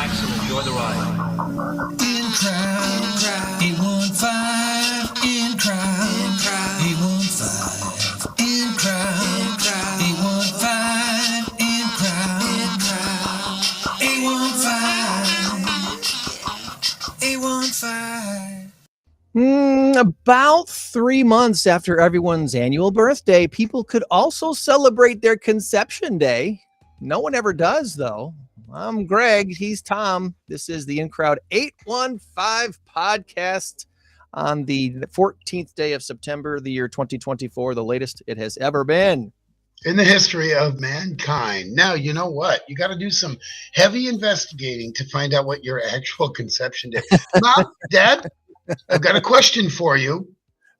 Relax and enjoy the ride. In crowd, 815, in crowd, 815, in crowd, 815, in crowd, 815, 815. About 3 months after everyone's annual birthday, people could also celebrate their conception day. No one ever does, though. I'm Greg. He's Tom. This is the In Crowd 815 podcast on the 14th day of September, the year 2024, the latest it has ever been in the history of mankind. Now, you know what? You got to do some heavy investigating to find out what your actual conception day. Mom, Dad, I've got a question for you.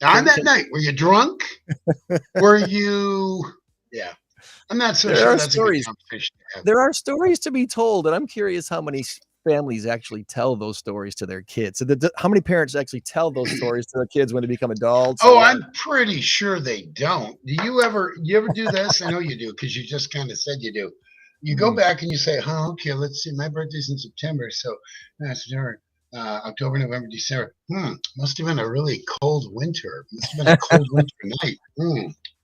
On that night, were you drunk? Were you? Yeah. I'm not so sure that's stories. A good conversation to have. There are stories to be told, and I'm curious how many families actually tell those stories to their kids. So how many parents actually tell those stories to their kids when they become adults? Oh, I'm pretty sure they don't. Do you ever do this? I know you do, because you just kind of said you do. You go back and you say, okay, let's see, my birthday's in September, so September, October, November, December. Must have been a really cold winter. Must have been a cold winter night.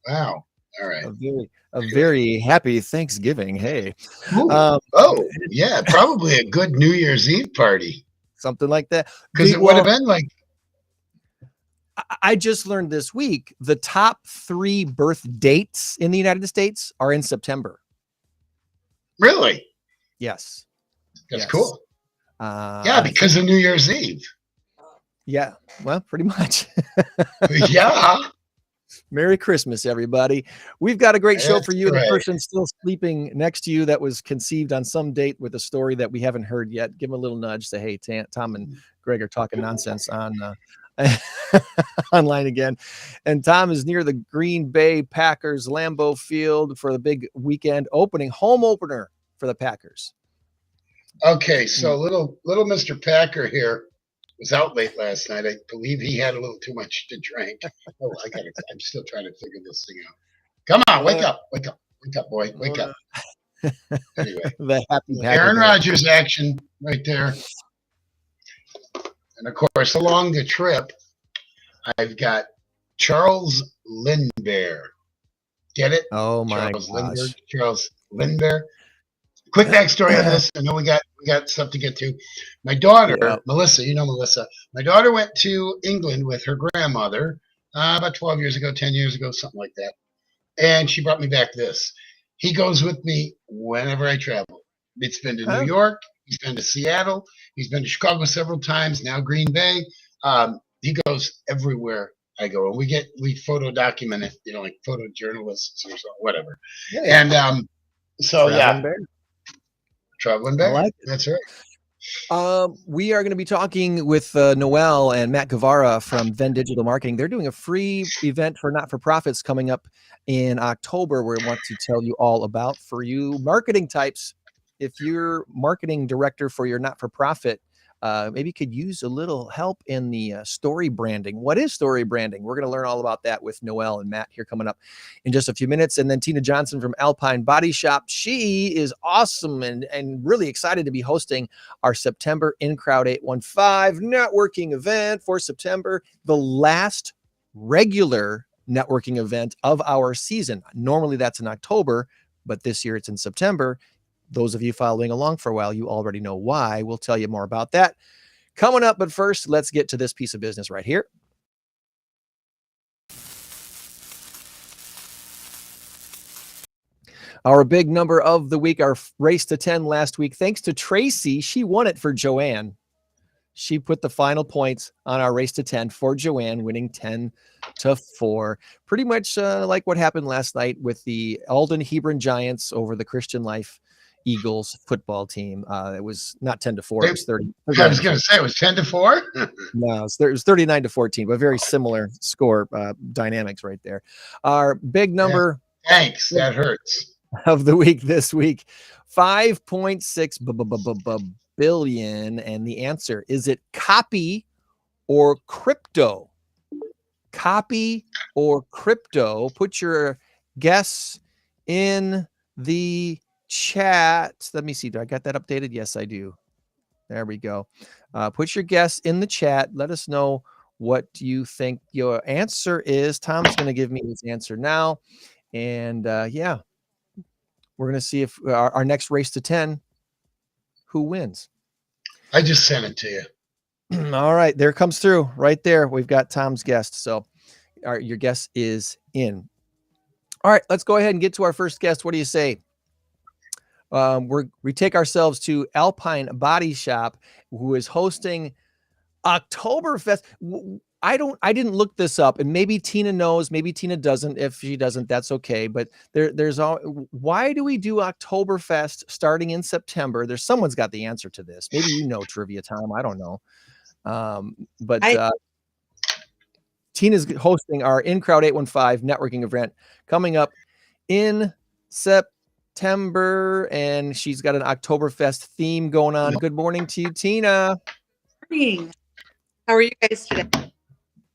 Wow. All right. A very happy Thanksgiving. Hey. Yeah, probably a good New Year's Eve party. Something like that. Because it would have been like. I just learned this week the top 3 birth dates in the United States are in September. Really? Yes. That's cool. Yeah, because of New Year's Eve. Yeah, well, pretty much. Yeah. Merry Christmas, everybody. We've got a great show for you. The person still sleeping next to you that was conceived on some date with a story that we haven't heard yet. Give him a little nudge. Say, hey, Tom and Greg are talking nonsense on online again. And Tom is near the Green Bay Packers Lambeau Field for the big weekend home opener for the Packers. Okay, so little Mr. Packer here was out late last night. I believe he had a little too much to drink. I'm still trying to figure this thing out. Come on, wake up, boy, wake up. Anyway, the happy Aaron Rodgers action right there. And of course, along the trip, I've got Charles Lindbergh. Get it? Oh my gosh. Charles Lindbergh. Quick backstory on this. I know we got stuff to get to. My daughter, Melissa, you know Melissa. My daughter went to England with her grandmother about 12 years ago, 10 years ago, something like that. And she brought me back this. He goes with me whenever I travel. It's been to New York. He's been to Seattle. He's been to Chicago several times. Now Green Bay. He goes everywhere I go. And we photo document it, like photojournalists or something, whatever. Yeah. And Traveling Bear. Like that's right. We are going to be talking with Noel and Matt Guevara from Venn Digital Marketing. They're doing a free event for not-for-profits coming up in October. We want to tell you all about for you marketing types. If you're marketing director for your not-for-profit, maybe you could use a little help in the story branding. What is story branding? We're going to learn all about that with Noel and Matt here coming up in just a few minutes. And then Tina Johnson from Alpine Body Shop. She is awesome and really excited to be hosting our September In Crowd 815 networking event for September, the last regular networking event of our season. Normally that's in October, but this year it's in September. Those of you following along for a while, you already know why. We'll tell you more about that coming up. But first, let's get to this piece of business right here. Our big number of the week, our race to 10 last week. Thanks to Tracy, she won it for Joanne. She put the final points on our race to 10 for Joanne, winning 10-4. Pretty much like what happened last night with the Alden Hebron Giants over the Christian Life Eagles football team. It was not 10-4. It was 30. I was going to say it was 10-4. No, it was 39-14, but very similar score dynamics right there. Our big number. Yeah. Thanks. That hurts. Of the week this week, 5.6 billion. And the answer, is it copy or crypto? Copy or crypto? Put your guess in the chat. Let me see. Do I got that updated? Yes, I do. There we go. Put your guess in the chat. Let us know what you think your answer is. Tom's going to give me his answer now. And yeah, we're going to see if our next race to 10, who wins. I just sent it to you. All right, there it comes through right there. We've got Tom's guest. So your guess is in. All right, let's go ahead and get to our first guest. What do you say? We take ourselves to Alpine Body Shop, who is hosting Oktoberfest. I didn't look this up, and maybe Tina knows, maybe Tina doesn't. If she doesn't, that's okay. But why do we do Oktoberfest starting in September? Someone's got the answer to this. Maybe you know, trivia Tom. I don't know. Tina's hosting our In Crowd 815 networking event coming up in September, and she's got an Oktoberfest theme going on. Good morning to you, Tina. Good morning. How are you guys today?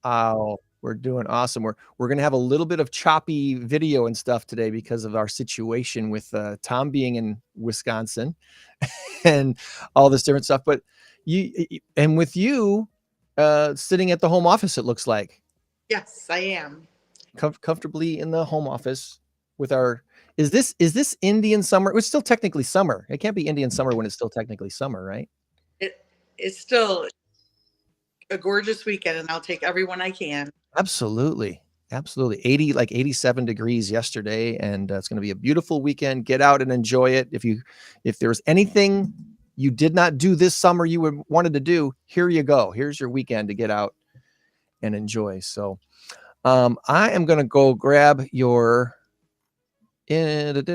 Oh, we're doing awesome. We're going to have a little bit of choppy video and stuff today because of our situation with Tom being in Wisconsin and all this different stuff. But with you sitting at the home office, it looks like. Yes, I am. Comfortably in the home office with our. Is this Indian summer? It's still technically summer. It can't be Indian summer when it's still technically summer, right? It's still a gorgeous weekend, and I'll take everyone I can. Absolutely. 87 degrees yesterday, and it's going to be a beautiful weekend. Get out and enjoy it. If there was anything you did not do this summer you wanted to do, here you go. Here's your weekend to get out and enjoy. So I am going to go grab your your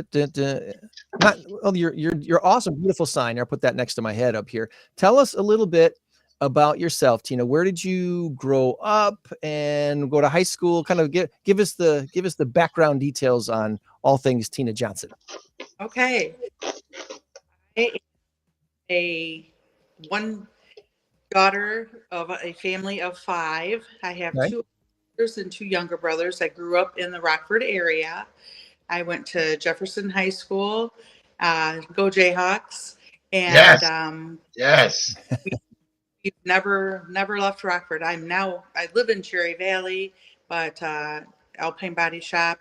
awesome, beautiful sign. I'll put that next to my head up here. Tell us a little bit about yourself, Tina. Where did you grow up and go to high school? Kind of give us the background details on all things Tina Johnson. Okay. I am one daughter of a family of 5. I have 2 brothers and 2 younger brothers. I grew up in the Rockford area. I went to Jefferson High School. Go Jayhawks! And yes. We've never left Rockford. I live in Cherry Valley, but Alpine Body Shop,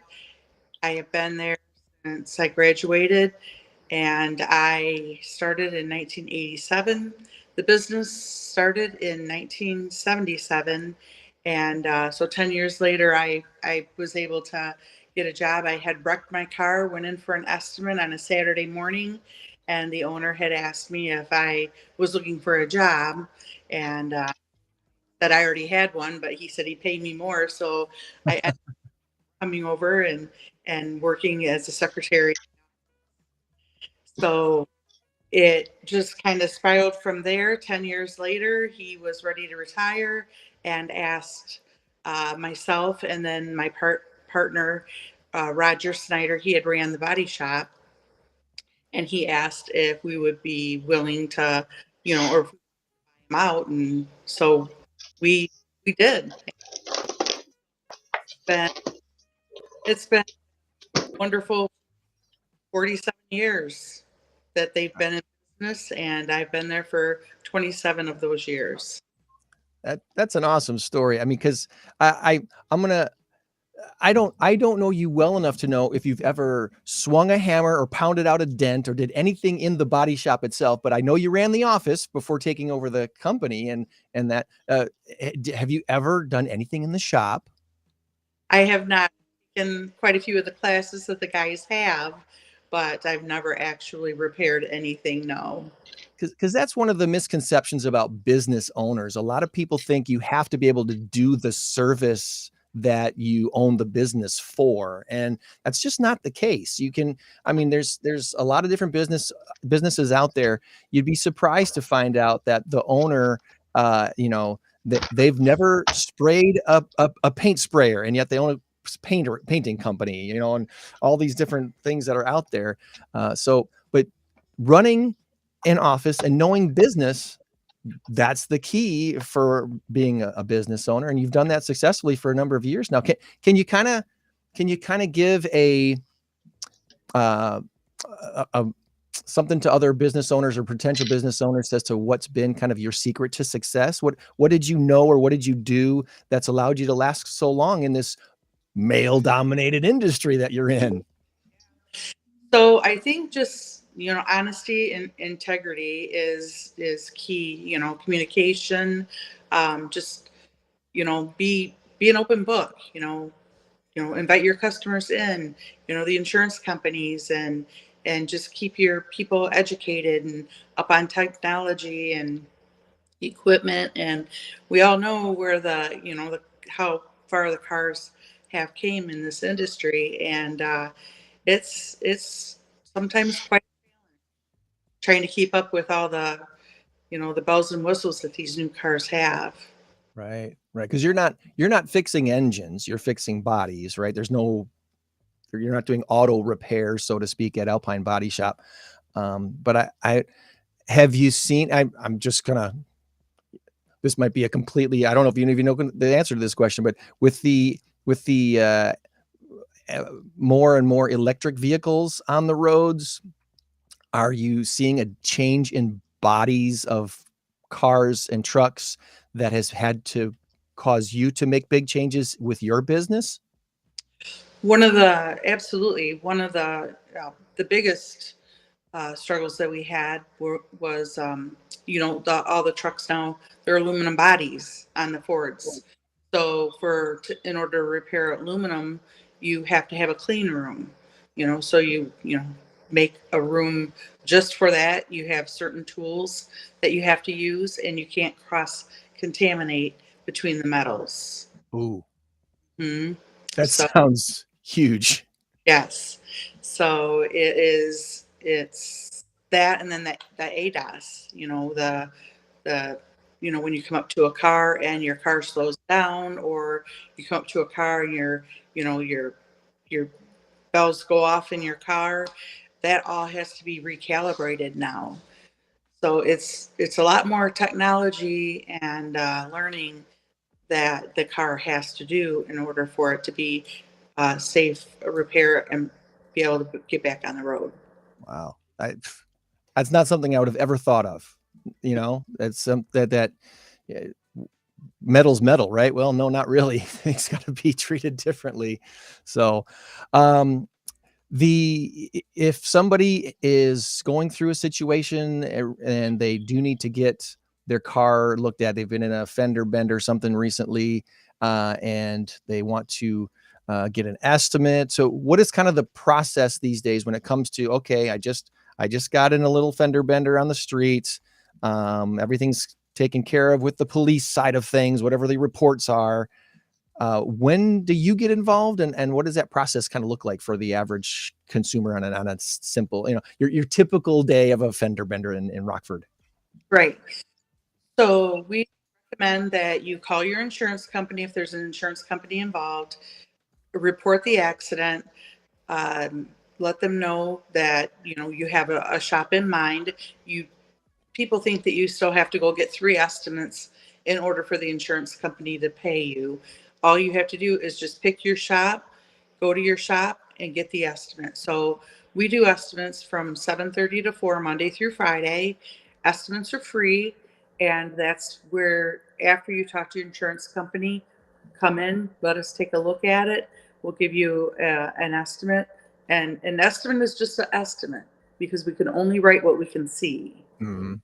I have been there since I graduated, and I started in 1987. The business started in 1977, and so 10 years later, I was able to get a job. I had wrecked my car, went in for an estimate on a Saturday morning, and the owner had asked me if I was looking for a job, and that I already had one, but he said he'd pay me more, so I ended up coming over and working as a secretary. So it just kind of spiraled from there. 10 years later, he was ready to retire and asked myself and then my partner, Roger Snyder, he had ran the body shop, and he asked if we would be willing to, or buy him out. And so we did. It's been wonderful 47 years that they've been in business, and I've been there for 27 of those years. That's an awesome story. I mean, because I don't know you well enough to know if you've ever swung a hammer or pounded out a dent or did anything in the body shop itself, but I know you ran the office before taking over the company, and that have you ever done anything in the shop? I have not taken quite a few of the classes that the guys have, but I've never actually repaired anything, no. Because that's one of the misconceptions about business owners. A lot of people think you have to be able to do the service that you own the business for, and that's just not the case. There's a lot of different businesses out there. You'd be surprised to find out that the owner, that they've never sprayed a paint sprayer, and yet they own a painting company, and all these different things that are out there. But running an office and knowing business, that's the key for being a business owner, and you've done that successfully for a number of years now. Can you kind of give something to other business owners or potential business owners as to what's been kind of your secret to success? What did you know, or what did you do that's allowed you to last so long in this male dominated industry that you're in? So I think just, honesty and integrity is key. Communication, just, be an open book. Invite your customers in. The insurance companies, and just keep your people educated and up on technology and equipment. And we all know where how far the cars have came in this industry, and it's sometimes quite trying to keep up with all the bells and whistles that these new cars have. Right. Because you're not fixing engines, you're fixing bodies, right? You're not doing auto repairs, so to speak, at Alpine Body Shop. But I have you seen? I'm just gonna. This might be a completely. I don't know if you even know the answer to this question, but with the more and more electric vehicles on the roads, are you seeing a change in bodies of cars and trucks that has had to cause you to make big changes with your business? Absolutely one of the biggest struggles that we had was all the trucks now, they're aluminum bodies on the Fords. So in order to repair aluminum, you have to have a clean room. So you make a room just for that. You have certain tools that you have to use, and you can't cross contaminate between the metals. Ooh, Hmm. that So sounds huge. yes. So it's that, and then that ADAS, the when you come up to a car and your car slows down, or you come up to a car and your bells go off in your car, that all has to be recalibrated now. So it's a lot more technology and learning that the car has to do in order for it to be safe repair and be able to get back on the road. Wow. That's not something I would have ever thought of. It's that yeah, metal's metal, right? Well, no, not really. It's got to be treated differently. So, um, if somebody is going through a situation and they do need to get their car looked at, they've been in a fender bender something recently, and they want to get an estimate. So what is kind of the process these days when it comes to, okay, I just got in a little fender bender on the street, everything's taken care of with the police side of things, whatever the reports are. When do you get involved, and what does that process kind of look like for the average consumer on a simple, your typical day of a fender bender in Rockford? Right. So we recommend that you call your insurance company if there's an insurance company involved, report the accident, um, let them know that you have a shop in mind. You People think that you still have to go get 3 estimates in order for the insurance company to pay you. All you have to do is just pick your shop, go to your shop, and get the estimate. So we do estimates from 7:30 to 4 Monday through Friday. Estimates are free, and that's where, after you talk to your insurance company, come in, let us take a look at it. We'll give you an estimate, and an estimate is just an estimate because we can only write what we can see. Mhm.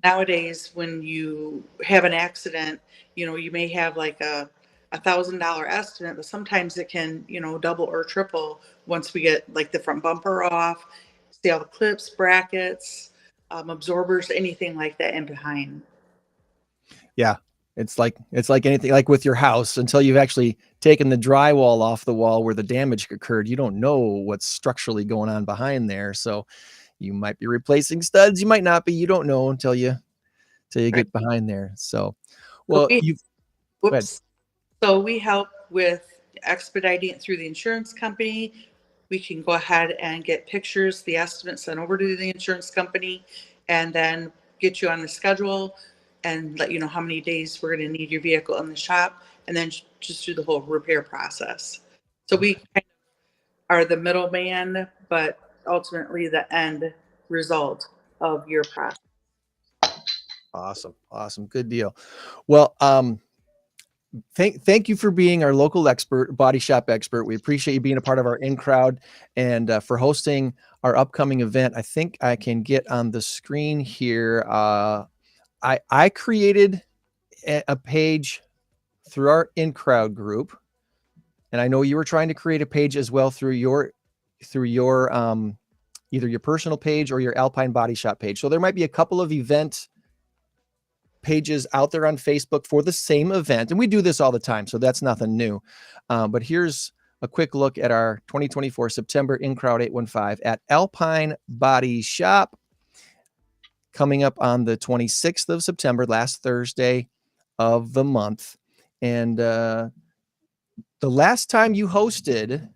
Nowadays, when you have an accident, you may have like a $1,000 estimate, but sometimes it can, double or triple once we get like the front bumper off, see all the clips, brackets, absorbers, anything like that in behind. Yeah, it's like anything, like with your house, until you've actually taken the drywall off the wall where the damage occurred, you don't know what's structurally going on behind there. So you might be replacing studs, you might not be, you don't know until you Right. get behind there. So, So well, we, you go ahead. whoops. So we help with expediting it through the insurance company. We can go ahead and get pictures, the estimates sent over to the insurance company, and then get you on the schedule and let you know how many days we're going to need your vehicle in the shop, and then just do the whole repair process. So we Okay. kind of are the middleman, but ultimately the end result of your process. Awesome. Good deal. Well, thank you for being our local expert, body shop expert. We appreciate you being a part of our in crowd and for hosting our upcoming event. I think I can get on the screen here. I created a page through our in crowd group, and I know you were trying to create a page as well through your either your personal page or your Alpine Body Shop page. So there might be a couple of event pages out there on Facebook for the same event. And we do this all the time, so that's nothing new. But here's a quick look at our 2024 September In Crowd 815 at Alpine Body Shop, coming up on the 26th of September, last Thursday of the month. And the last time you hosted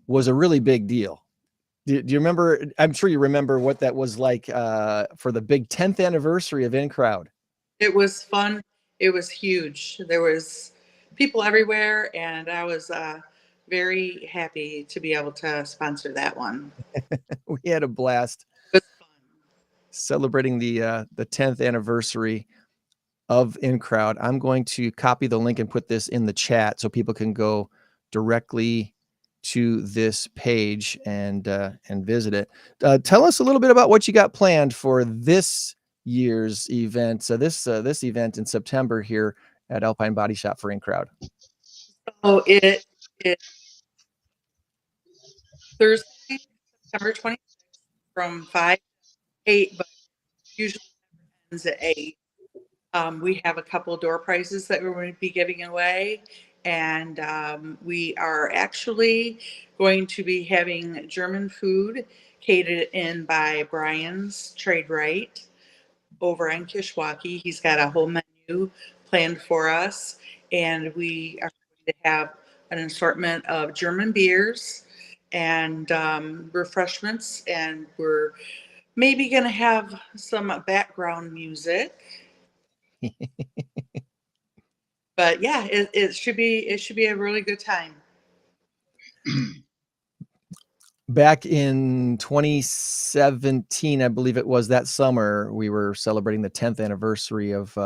was a really big deal. Do you remember? I'm sure you remember what that was like for the big 10th anniversary of In Crowd. It was fun. It was huge. There was people everywhere, and I was very happy to be able to sponsor that one. We had a blast. It was fun. Celebrating the 10th anniversary of In Crowd. I'm going to copy the link and put this in the chat so people can go directly to this page and visit it. Tell us a little bit about what you got planned for this year's event. So this event in September here at Alpine Body Shop for In Crowd. So it Thursday, September 26th from 5 to 8, but usually ends at 8. We have a couple door prizes that we're going to be giving away. And we are actually going to be having German food catered in by Brian's Trade Right over in Kishwaukee. He's got a whole menu planned for us. And we are going to have an assortment of German beers and refreshments. And we're maybe going to have some background music. But yeah, it should be a really good time. Back in 2017, I believe it was, that summer, we were celebrating the 10th anniversary of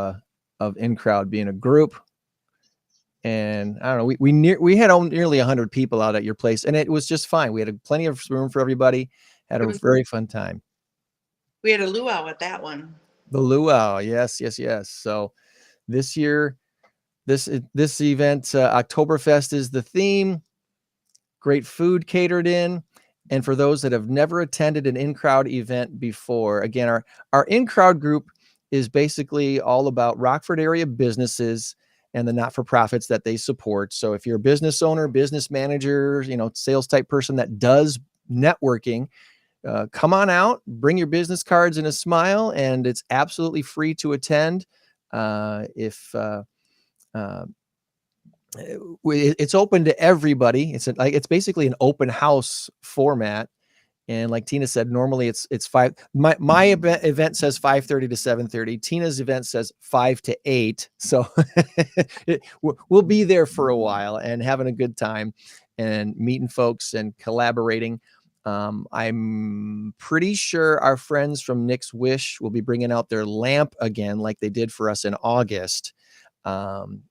In Crowd being a group. And I don't know, we had nearly 100 people out at your place, and it was just fine. We had plenty of room for everybody. Had a very fun time. We had a luau at that one. The luau, yes. So this year, this event, Oktoberfest is the theme. Great food catered in. And for those that have never attended an in-crowd event before, again, our in-crowd group is basically all about Rockford area businesses and the not-for-profits that they support. So if you're a business owner, business manager, sales type person that does networking, come on out, bring your business cards and a smile, and it's absolutely free to attend. It's open to everybody. It's basically an open house format. And like Tina said, normally it's 5. My event says 5:30 to 7:30. Tina's event says 5 to 8. So we'll be there for a while and having a good time and meeting folks and collaborating. I'm pretty sure our friends from Nick's Wish will be bringing out their lamp again, like they did for us in August. I'm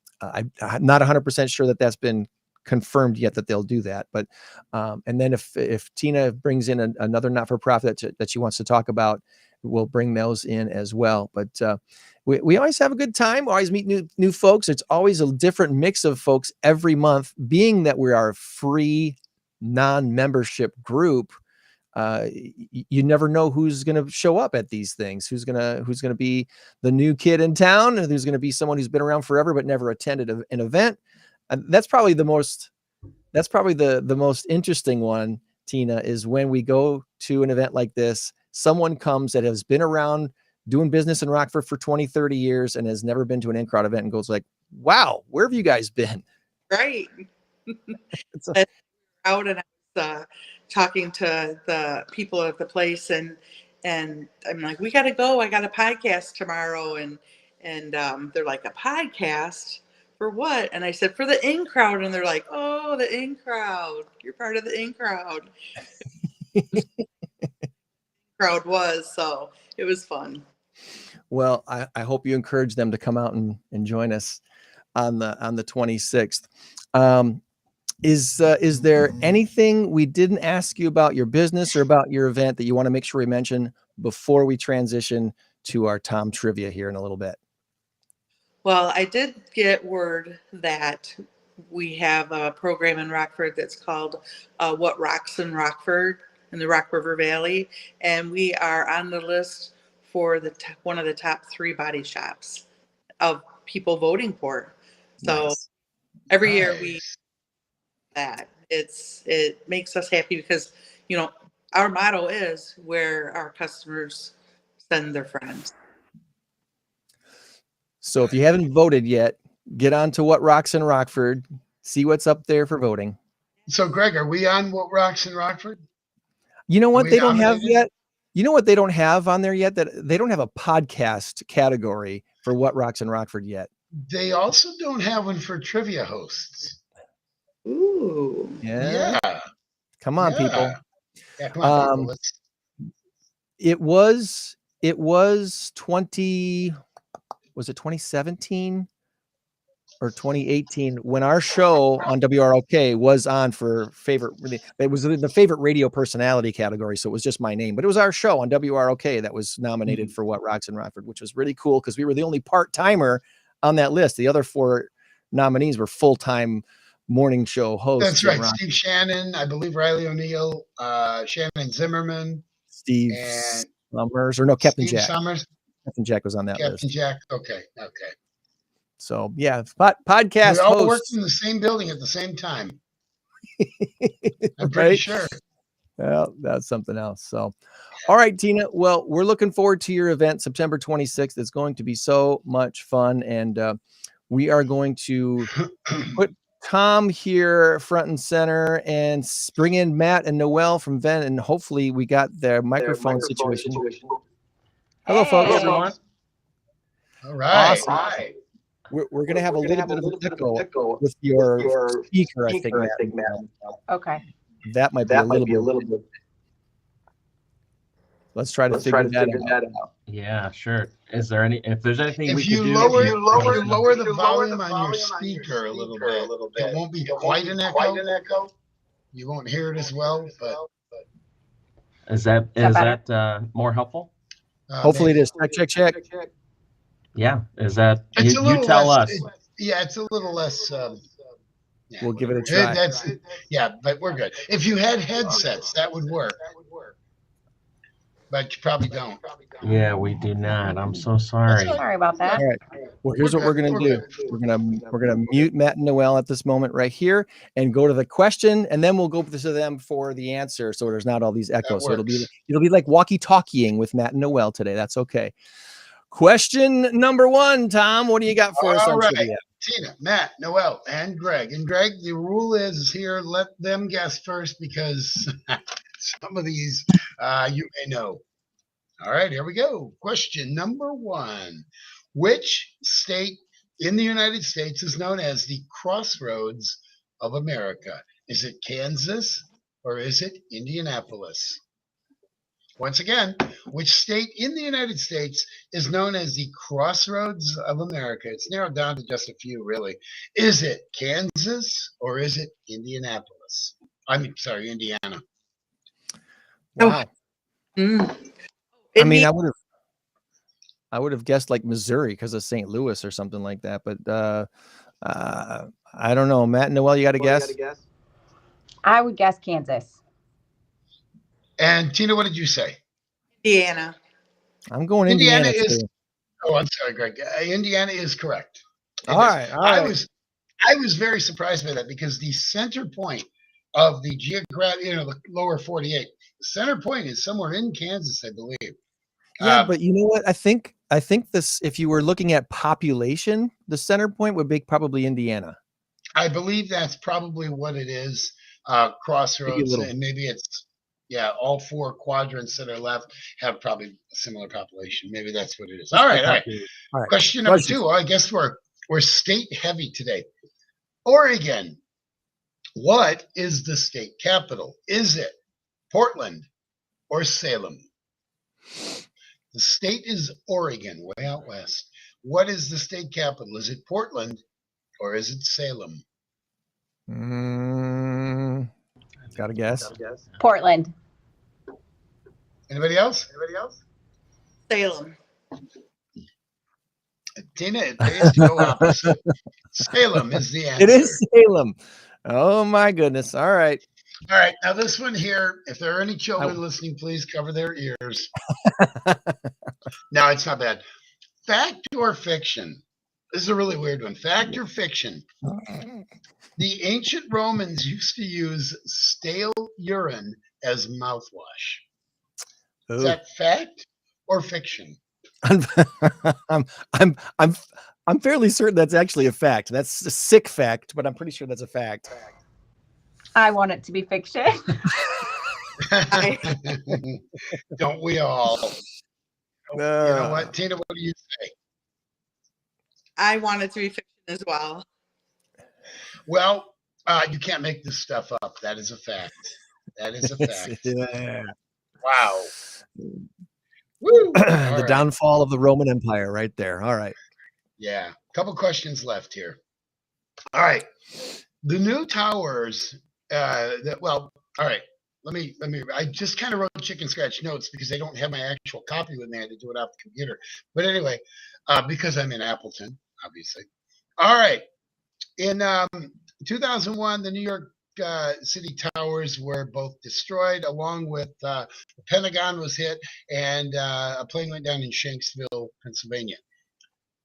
not 100% sure that's been confirmed yet that they'll do that, but and then if Tina brings in another not-for-profit that she wants to talk about, we'll bring those in as well. But we always have a good time. We always meet new folks. It's always a different mix of folks every month, being that we are a free non-membership group. You never know who's going to show up at these things, who's going to be the new kid in town, who's going to be someone who's been around forever but never attended an event. And that's probably the most interesting one, Tina, is when we go to an event like this, someone comes that has been around doing business in Rockford for 20, 30 years and has never been to an in-crowd event and goes like, wow, where have you guys been? Right. Out and I was talking to the people at the place, and I'm like, we got to go. I got a podcast tomorrow, and they're like, a podcast for what? And I said, for the in crowd, and they're like, oh, the in crowd. You're part of the in crowd. crowd was. So it was fun. Well, I hope you encourage them to come out and join us on the 26th. Is there anything we didn't ask you about your business or about your event that you want to make sure we mention before we transition to our Tom trivia here in a little bit? Well, I did get word that we have a program in Rockford that's called What Rocks in Rockford in the Rock River Valley, and we are on the list for one of the top 3 body shops of people voting for. So Nice. every year we that it makes us happy because our motto is where our customers send their friends. So if you haven't voted yet, get on to What Rocks in Rockford, see what's up there for voting. So, Greg, are we on What Rocks in Rockford? You know what we they don't have nominated? yet? You know what they don't have on there yet? That they don't have a podcast category for What Rocks in Rockford yet. They also don't have one for trivia hosts. Ooh. Yeah. Come on, Yeah. people. Yeah, come on, people. It was 2017 or 2018 when our show on WROK was on for favorite. It was in the favorite radio personality category, so it was just my name, but it was our show on WROK that was nominated for What Rocks in Rockford, which was really cool because we were the only part-timer on that list. The other 4 nominees were full-time morning show hosts. That's right. Steve Shannon, I believe Riley O'Neill, Shannon Zimmerman, Steve and Summers, or no, Captain Steve Jack. Summers. Captain Jack was on that list. Captain Jack. Okay. So yeah, podcast we all hosts. worked in the same building at the same time. I'm Right? pretty sure. Well, that's something else. So, all right, Tina. Well, we're looking forward to your event, September 26th. It's going to be so much fun, and we are going to put Tom here front and center and bring in Matt and Noelle from Venn, and hopefully we got their microphone situation. Hello, folks. Hey, everyone. All right. Awesome. We're going to have a little bit of an echo with your speaker, I think, Matt. Okay. That might be a little bit. Let's try to figure that out. Yeah, sure. Is there if there's anything we If could you do? lower the volume on your speaker a little bit, it won't be quite an echo. You won't hear it as well, but Is that more helpful? Hopefully it is. Check. Yeah. Is that it's a little you tell less, us? it's a little less. Yeah, we'll give it a try. But we're good. If you had headsets, that would work. But you probably don't. Yeah, we do not. I'm so sorry. Sorry about that. All right. Well, here's what we're gonna do. We're gonna mute Matt and Noelle at this moment right here, and go to the question, and then we'll go to them for the answer. So there's not all these echoes. So it'll be like walkie-talkieing with Matt and Noelle today. That's okay. Question number 1, Tom. What do you got for us on trivia? Tina, Matt, Noelle, and Greg. And Greg, the rule is here, let them guess first because some of these you may know. All right, here we go. Question number 1. Which state in the United States is known as the Crossroads of America? Is it Kansas or is it Indianapolis? Once again, which state in the United States is known as the Crossroads of America? It's narrowed down to just a few, really. Is it Kansas or is it Indianapolis? Indiana. Wow. Mm. I mean, I would have guessed like Missouri because of St. Louis or something like that, but I don't know. Matt and Noelle, you got to guess? I would guess Kansas. And Tina, what did you say? Indiana. I'm going Indiana too. Oh, I'm sorry, Greg. Indiana is correct. All right. I was very surprised by that because the center point of the the lower 48, the center point is somewhere in Kansas, I believe. Yeah, but you know what? I think this, if you were looking at population, the center point would be probably Indiana. I believe that's probably what it is. Crossroads, and maybe it's all 4 quadrants that are left have probably a similar population. Maybe that's what it is. All right. Question number 2. Well, I guess we're state heavy today. Oregon. What is the state capital? Is it Portland or Salem? The state is Oregon, way out west. What is the state capital? Is it Portland or is it Salem? Got a guess? Portland. Anybody else? Salem. Tina, it pays to go opposite. Salem is the answer. It is Salem. Oh my goodness. All right. All right. Now this one here, if there are any children listening, please cover their ears. No, it's not bad. Fact or fiction? This is a really weird one. Fact or fiction? The ancient Romans used to use stale urine as mouthwash. Is that fact or fiction? I'm fairly certain that's actually a fact. That's a sick fact, but I'm pretty sure that's a fact. I want it to be fiction. Don't we all? You know what, Tina? What do you say? I want it to be fiction as well. Well, you can't make this stuff up. That is a fact. That is a fact. Yeah. Wow. Woo. The downfall of the Roman Empire right there. All right. Yeah. A couple questions left here. All right. The new towers all right. Let me I just kind of wrote chicken scratch notes because I don't have my actual copy with me. I had to do it off the computer. But anyway, because I'm in Appleton, obviously. All right. In 2001, the New York City towers were both destroyed, along with the Pentagon was hit, and a plane went down in Shanksville, Pennsylvania.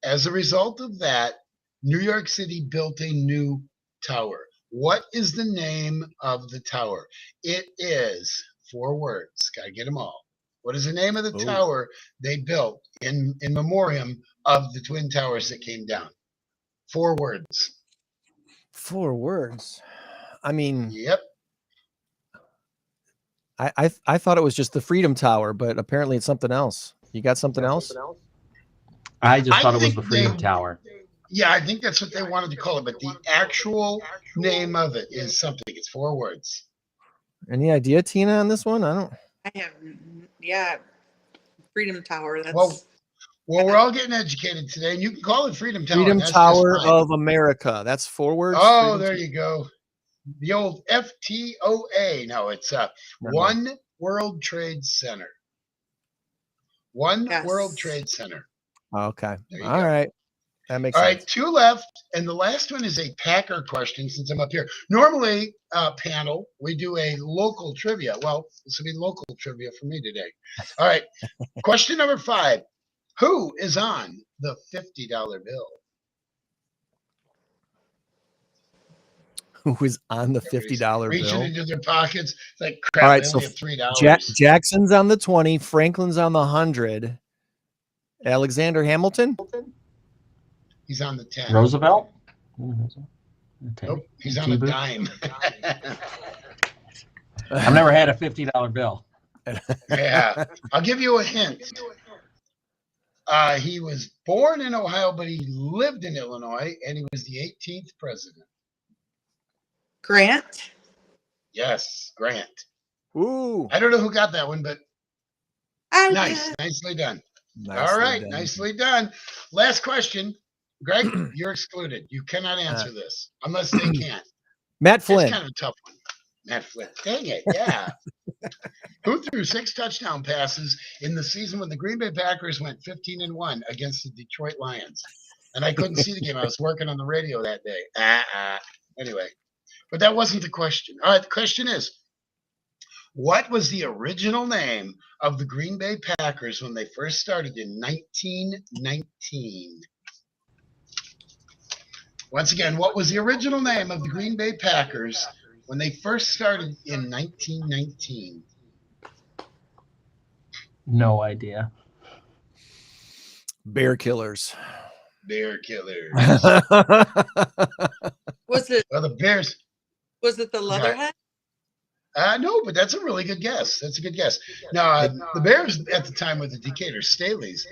As a result of that, New York City built a new tower. What is the name of the tower? It is 4 words. Got to get them all. What is the name of the tower they built in memoriam of the Twin Towers that came down? 4 words. 4 words. I mean, yep. I thought it was just the Freedom Tower, but apparently it's something else. You got something else? I just thought it was the Freedom Tower. Yeah, I think that's what they wanted to call it, but the actual name of it is something. It's 4 words. Any idea, Tina, on this one? I have, Freedom Tower. That's well, we're all getting educated today, and you can call it Freedom Tower. Freedom Tower of America. That's 4 words. Oh, Freedom there you go. The old FTOA. No, it's One World Trade Center. One World Trade Center. Okay. All right. That makes sense. All right, 2 left, and the last one is a Packer question since I'm up here. Normally, panel, we do a local trivia. Well, this will be local trivia for me today. All right, question number 5. Who is on the $50 bill? Who is on the $50 bill? Reaching into their pockets. It's like, crap, all right, they so only have $3. Jackson's on the 20, Franklin's on the 100. Alexander Hamilton? He's on the 10. Roosevelt? Nope, he's on a dime. I've never had a $50 bill. Yeah, I'll give you a hint. He was born in Ohio, but he lived in Illinois, and he was the 18th president. Grant? Yes, Grant. Ooh. I don't know who got that one, but nicely done. All right, nicely done. Last question. Greg, you're excluded. You cannot answer this unless they can. Matt Flynn. It's kind of a tough one. Matt Flynn. Dang it, yeah. Who threw 6 touchdown passes in the season when the Green Bay Packers went 15-1 against the Detroit Lions? And I couldn't see the game. I was working on the radio that day. Anyway, but that wasn't the question. All right, the question is, what was the original name of the Green Bay Packers when they first started in 1919? Once again, what was the original name of the Green Bay Packers when they first started in 1919? No idea. Bear Killers. Bear Killers. Was it? Well, the Bears. Was it the Leatherhead? No, but that's a really good guess. That's a good guess. Now, the Bears at the time were the Decatur Staleys,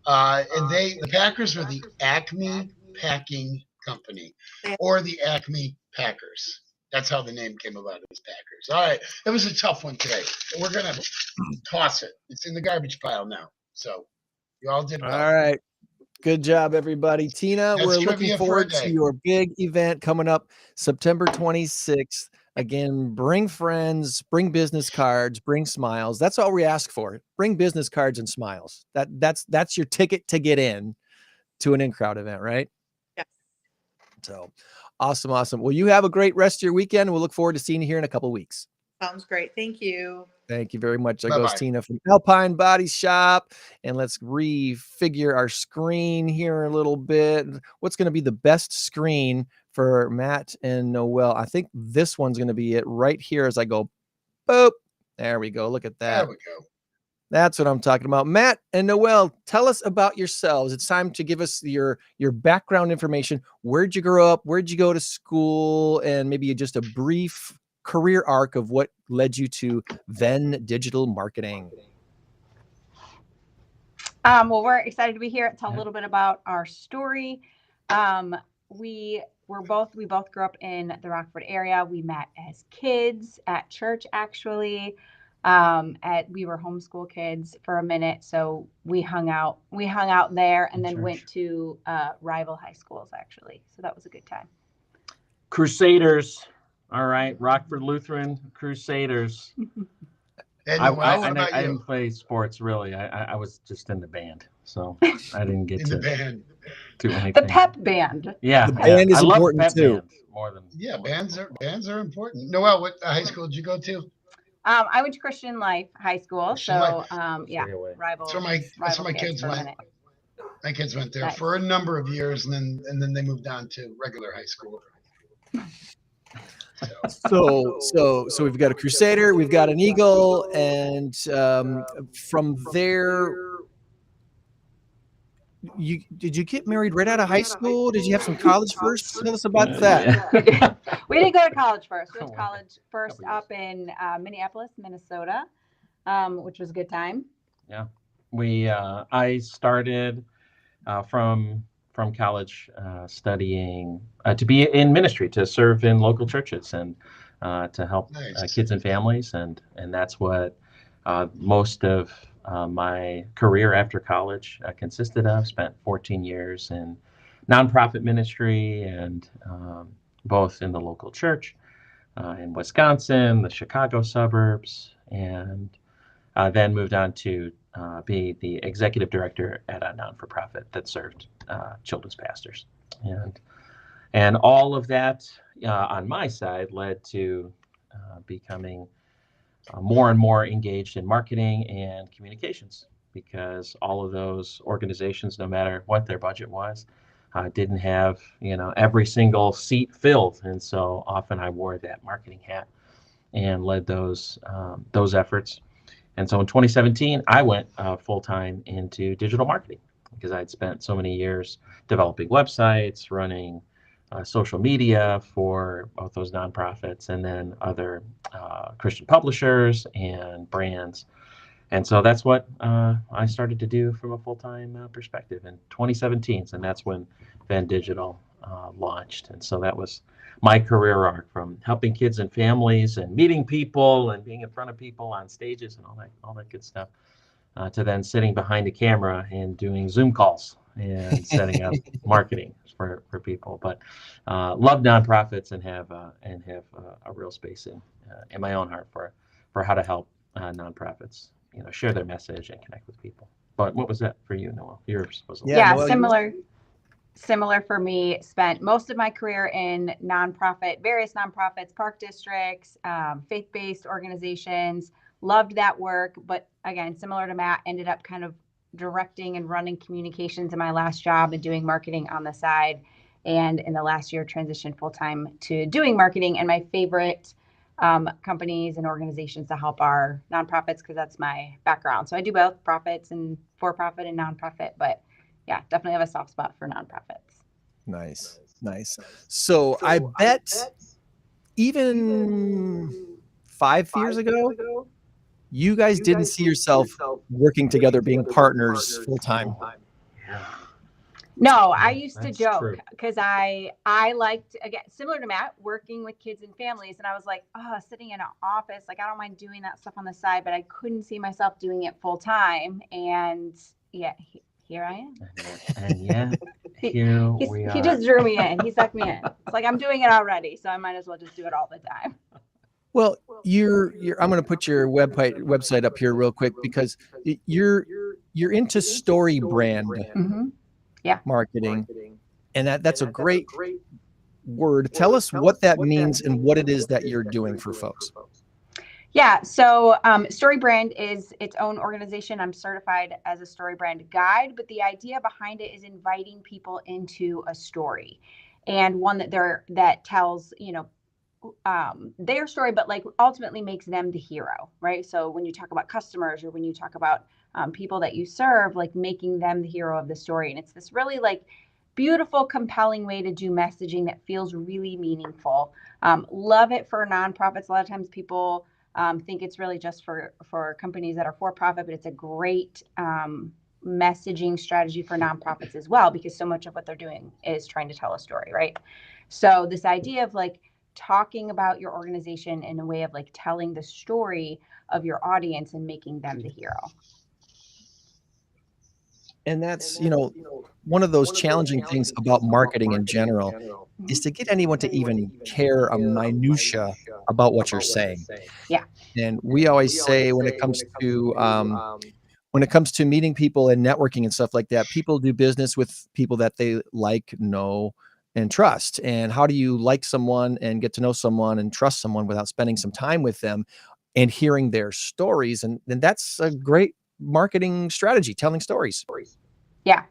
and the Packers were the Acme Packing Company, or the Acme Packers. That's how the name came about as Packers. All right. It was a tough one today. We're going to toss it. It's in the garbage pile now. So you all did well. All right. Good job, everybody. Tina, That's we're looking trivia for a forward to day. your big event coming up September 26th. Again, bring friends, bring business cards, bring smiles. That's all we ask for. Bring business cards and smiles. That's your ticket to get in to an in-crowd event, right? Yes. So awesome. Well, you have a great rest of your weekend. We'll look forward to seeing you here in a couple of weeks. Sounds great. Thank you. Thank you very much. There Bye-bye. goes Tina from Alpine Body Shop. And let's refigure our screen here a little bit. What's going to be the best screen for Matt and Noel? I think this one's going to be it right here as I go, boop. There we go. Look at that. There we go. That's what I'm talking about. Matt and Noel, tell us about yourselves. It's time to give us your background information. Where'd you grow up? Where'd you go to school? And maybe just a brief career arc of what led you to Venn Digital Marketing. Well, we're excited to be here to tell a little bit about our story. We both grew up in the Rockford area. We met as kids at church, actually. We were homeschool kids for a minute, so we hung out there, and then went to rival high schools, actually. So that was a good time. Crusaders. All right, Rockford Lutheran Crusaders. And I Noel, didn't play sports, really. I was just in the band, so I didn't get in the band. to anything. The pep band. Yeah, The band is I love important pep too. bands more than Bands are important. Noel, what high school did you go to? I went to Christian Life High School, Christian Life. rival. That's where my kids for a went. minute. My kids went there Nice. for a number of years, and then they moved on to regular high school. So we've got a Crusader, we've got an Eagle, and from there, did you get married right out of high school? Did you have some college first? Tell us about that. Yeah. We didn't go to college first. We went to college first up in Minneapolis, Minnesota, which was a good time. Yeah, I started from college studying to be in ministry, to serve in local churches, and to help kids and families, and that's what most of my career after college consisted of. Spent 14 years in nonprofit ministry, and both in the local church in Wisconsin, the Chicago suburbs, and then moved on to be the executive director at a non-for-profit that served children's pastors, and all of that on my side led to becoming more and more engaged in marketing and communications, because all of those organizations, no matter what their budget was, didn't have every single seat filled, and so often I wore that marketing hat and led those efforts. And so in 2017, I went full-time into digital marketing, because I'd spent so many years developing websites, running social media for both those nonprofits and then other Christian publishers and brands. And so that's what I started to do from a full-time perspective in 2017. And that's when Venn Digital launched. And so that was my career arc, from helping kids and families and meeting people and being in front of people on stages and all that good stuff, to then sitting behind a camera and doing Zoom calls and setting up marketing for people. But love nonprofits and have a real space in my own heart for how to help nonprofits share their message and connect with people. But what was that for you, Noel? Yours was Noel, similar for me. Spent most of my career in various nonprofits, park districts, faith-based organizations. Loved that work, but again, similar to Matt, ended up kind of directing and running communications in my last job and doing marketing on the side. And in the last year, transitioned full-time to doing marketing. And my favorite companies and organizations to help are nonprofits, because that's my background. So I do both profits and for-profit and nonprofit, but yeah, definitely have a soft spot for nonprofits. Nice. So I bet even 5 years ago, you guys didn't see yourself working together, being partners full time. No, Yeah, I used to that's joke true. because I liked, again, similar to Matt, working with kids and families, and I was like, oh, sitting in an office, like I don't mind doing that stuff on the side, but I couldn't see myself doing it full time. And yeah, here I am. And yet He, here we he are. just drew me in. He sucked me in. It's like I'm doing it already, so I might as well just do it all the time. Well, you're I'm going to put your website up here real quick because you're into story brand Mm-hmm. Yeah. marketing, and that's a great word. Tell us what that means and what it is that you're doing for folks. Yeah, so Story Brand is its own organization. I'm certified as a Story Brand guide, but the idea behind it is inviting people into a story, and one that tells, their story, but like ultimately makes them the hero, right? So when you talk about customers or when you talk about people that you serve, like making them the hero of the story, and it's this really like beautiful, compelling way to do messaging that feels really meaningful. Love it for nonprofits. A lot of times people think it's really just for companies that are for profit, but it's a great messaging strategy for nonprofits as well, because so much of what they're doing is trying to tell a story, right? So this idea of like talking about your organization in a way of like telling the story of your audience and making them the hero. And that's, one of those challenging things about marketing in general is to get anyone to even care a minutia about what you're saying. Yeah. And we always say when it comes to meeting people and networking and stuff like that, people do business with people that they like, know, and trust. And how do you like someone and get to know someone and trust someone without spending some time with them and hearing their stories? And that's a great marketing strategy, telling stories. Yeah.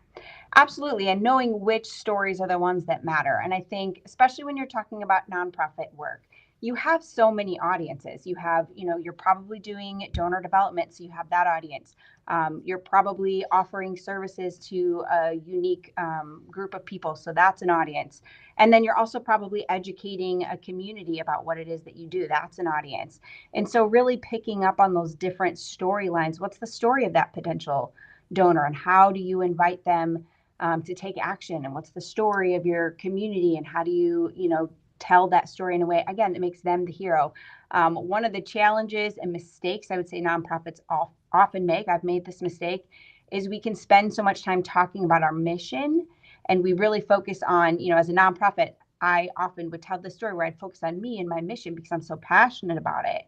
Absolutely. And knowing which stories are the ones that matter. And I think, especially when you're talking about nonprofit work, you have so many audiences. You have, you're probably doing donor development, so you have that audience. You're probably offering services to a unique group of people, so that's an audience. And then you're also probably educating a community about what it is that you do. That's an audience. And so, really picking up on those different storylines. What's the story of that potential donor, and how do you invite them to take action, and what's the story of your community, and how do you tell that story in a way, again, that makes them the hero. One of the challenges and mistakes I would say nonprofits often make, I've made this mistake, is we can spend so much time talking about our mission, and we really focus on, as a nonprofit, I often would tell the story where I'd focus on me and my mission because I'm so passionate about it.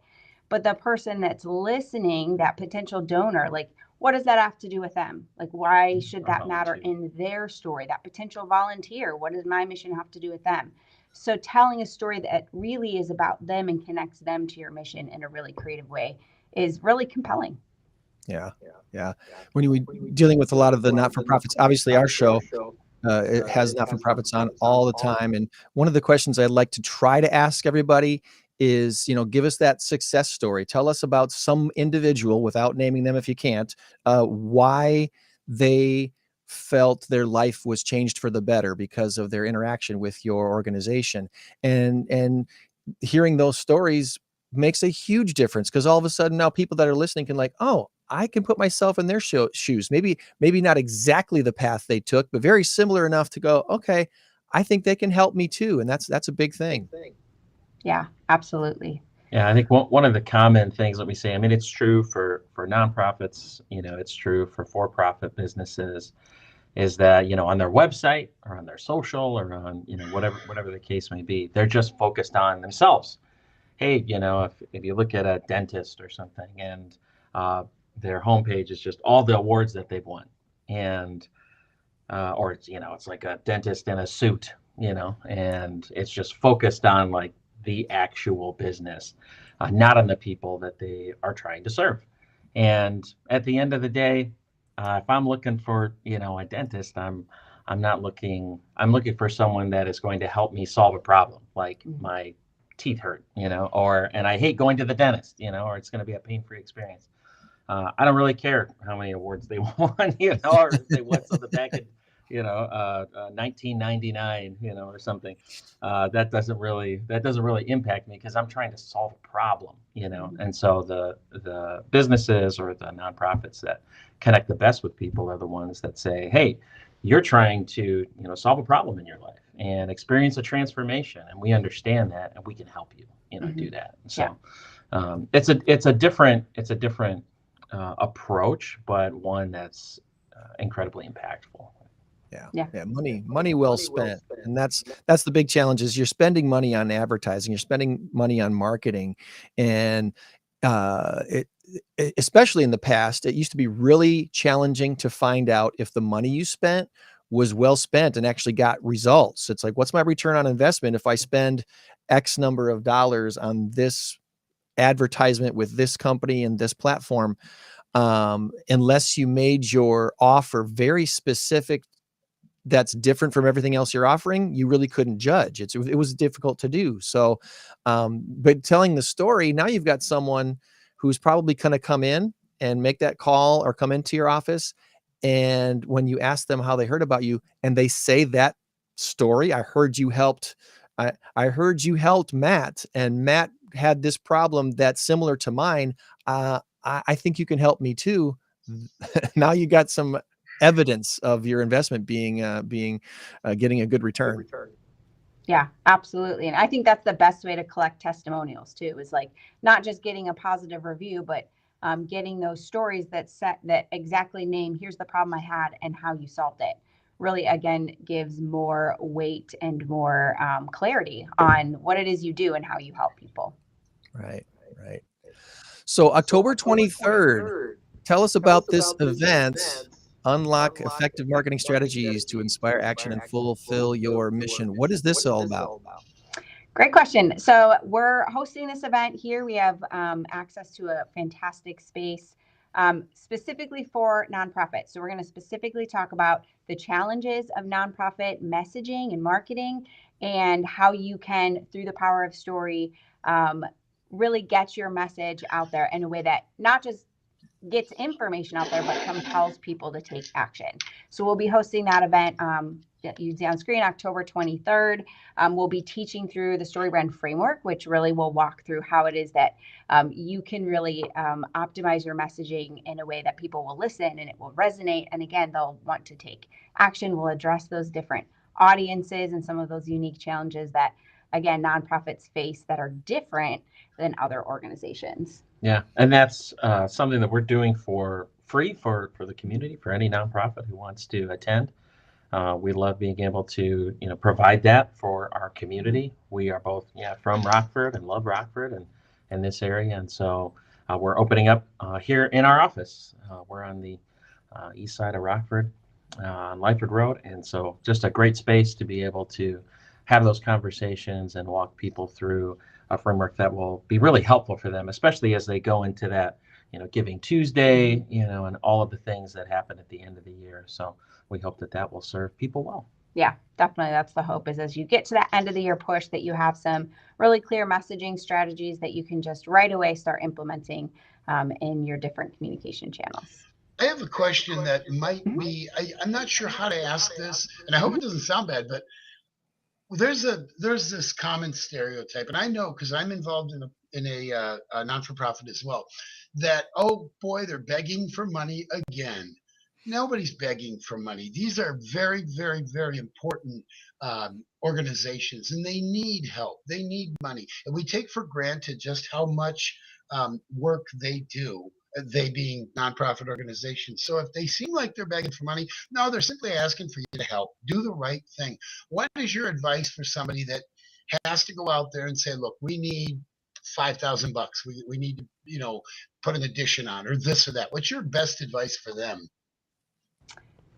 But the person that's listening, that potential donor, like, what does that have to do with them? Like, why should that matter in their story? That potential volunteer, what does my mission have to do with them? So telling a story that really is about them and connects them to your mission in a really creative way is really compelling. Yeah. When you dealing with a lot of the not-for-profits, obviously our show it has not-for-profits on all the time. And one of the questions I'd like to try to ask everybody is, give us that success story. Tell us about some individual, without naming them if you can't, why they felt their life was changed for the better because of their interaction with your organization. And hearing those stories makes a huge difference, because all of a sudden now people that are listening can like, oh, I can put myself in their shoes. Maybe not exactly the path they took, but very similar enough to go, okay, I think they can help me too. And that's a big thing. Yeah, absolutely. Yeah, I think one of the common things, let me say, I mean, it's true for nonprofits, it's true for for-profit businesses, is that, on their website or on their social or on, whatever the case may be, they're just focused on themselves. Hey, if you look at a dentist or something, and their homepage is just all the awards that they've won, and or it's like a dentist in a suit, and it's just focused on like the actual business, not on the people that they are trying to serve. And at the end of the day, if I'm looking for a dentist, I'm not looking. I'm looking for someone that is going to help me solve a problem, like my teeth hurt, and I hate going to the dentist, or it's going to be a pain-free experience. I don't really care how many awards they won, or if they won something back in, 1999, or something. That doesn't really impact me, because I'm trying to solve a problem, And so the businesses or the nonprofits that connect the best with people are the ones that say, hey, you're trying to, solve a problem in your life and experience a transformation, and we understand that, and we can help you, do that. So it's a different approach, but one that's incredibly impactful. Yeah. Money well spent. And that's the big challenge is you're spending money on advertising, you're spending money on marketing. And especially in the past, it used to be really challenging to find out if the money you spent was well spent and actually got results. It's like, what's my return on investment if I spend X number of dollars on this advertisement with this company and this platform? Unless you made your offer very specific, that's different from everything else you're offering, you really couldn't judge. It was difficult to do. So, but telling the story, now you've got someone who's probably going to come in and make that call or come into your office. And when you ask them how they heard about you and they say that story, I heard you helped Matt, and Matt had this problem that's similar to mine. I think you can help me too. Now you got some evidence of your investment getting a good return. Yeah, absolutely. And I think that's the best way to collect testimonials too, is like not just getting a positive review, but getting those stories that exactly name, here's the problem I had and how you solved it. Really, again, gives more weight and more clarity on what it is you do and how you help people. Right. So October 23rd, tell us about this event. Unlock effective marketing strategies to inspire action and fulfill your mission. What is this all about? Great question. So we're hosting this event here. We have access to a fantastic space specifically for nonprofits. So we're going to specifically talk about the challenges of nonprofit messaging and marketing and how you can, through the power of story, really get your message out there in a way that not just gets information out there, but compels people to take action. So we'll be hosting that event that you see on screen, October 23rd. We'll be teaching through the StoryBrand framework, which really will walk through how it is that you can really optimize your messaging in a way that people will listen and it will resonate. And again, they'll want to take action. We'll address those different audiences and some of those unique challenges that, again, nonprofits face that are different than other organizations. Yeah, and that's something that we're doing for free for the community, for any nonprofit who wants to attend. We love being able to provide that for our community. We are both from Rockford and love Rockford and this area, and so we're opening up here in our office. We're on the east side of Rockford on Lyford Road, and so just a great space to be able to have those conversations and walk people through a framework that will be really helpful for them, especially as they go into that, Giving Tuesday, and all of the things that happen at the end of the year. So we hope that will serve people well. Yeah, definitely. That's the hope, is as you get to that end of the year push, that you have some really clear messaging strategies that you can just right away start implementing in your different communication channels. I have a question that might be, I'm not sure how to ask this, and I hope it doesn't sound bad, but there's this common stereotype, and I know because I'm involved in a non-for-profit as well, that, oh boy, they're begging for money again. Nobody's begging for money. These are very, very, very important organizations, and they need help. They need money, and we take for granted just how much work they do. They being nonprofit organizations. So if they seem like they're begging for money, no, they're simply asking for you to help. Do the right thing. What is your advice for somebody that has to go out there and say, look, we need $5,000. We need to, put an addition on, or this or that. What's your best advice for them?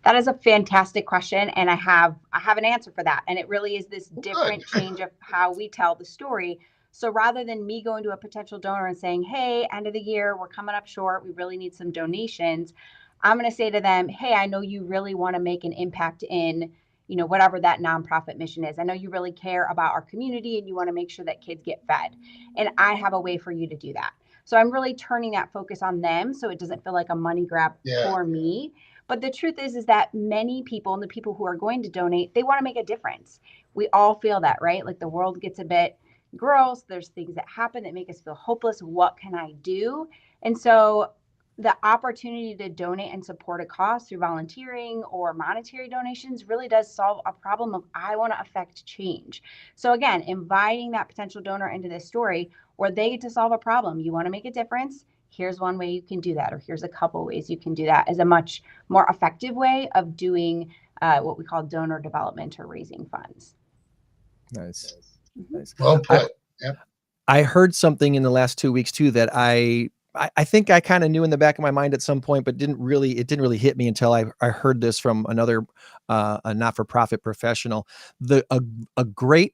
That is a fantastic question, and I have an answer for that. And it really is this different change of how we tell the story. So rather than me going to a potential donor and saying, hey, end of the year, we're coming up short, we really need some donations, I'm going to say to them, hey, I know you really want to make an impact in, whatever that nonprofit mission is. I know you really care about our community and you want to make sure that kids get fed. And I have a way for you to do that. So I'm really turning that focus on them so it doesn't feel like a money grab for me. But the truth is that many people, and the people who are going to donate, they want to make a difference. We all feel that, right? Like the world gets a bit gross. There's things that happen that make us feel hopeless. What can I do? And so the opportunity to donate and support a cause through volunteering or monetary donations really does solve a problem of I want to affect change. So again, inviting that potential donor into this story where they get to solve a problem. You want to make a difference. Here's one way you can do that, or here's a couple ways you can do that, is a much more effective way of doing what we call donor development or raising funds. Nice. Well put. Yep. I heard something in the last 2 weeks too that I think I kind of knew in the back of my mind at some point, but it didn't really hit me until I heard this from another a not-for-profit professional. A great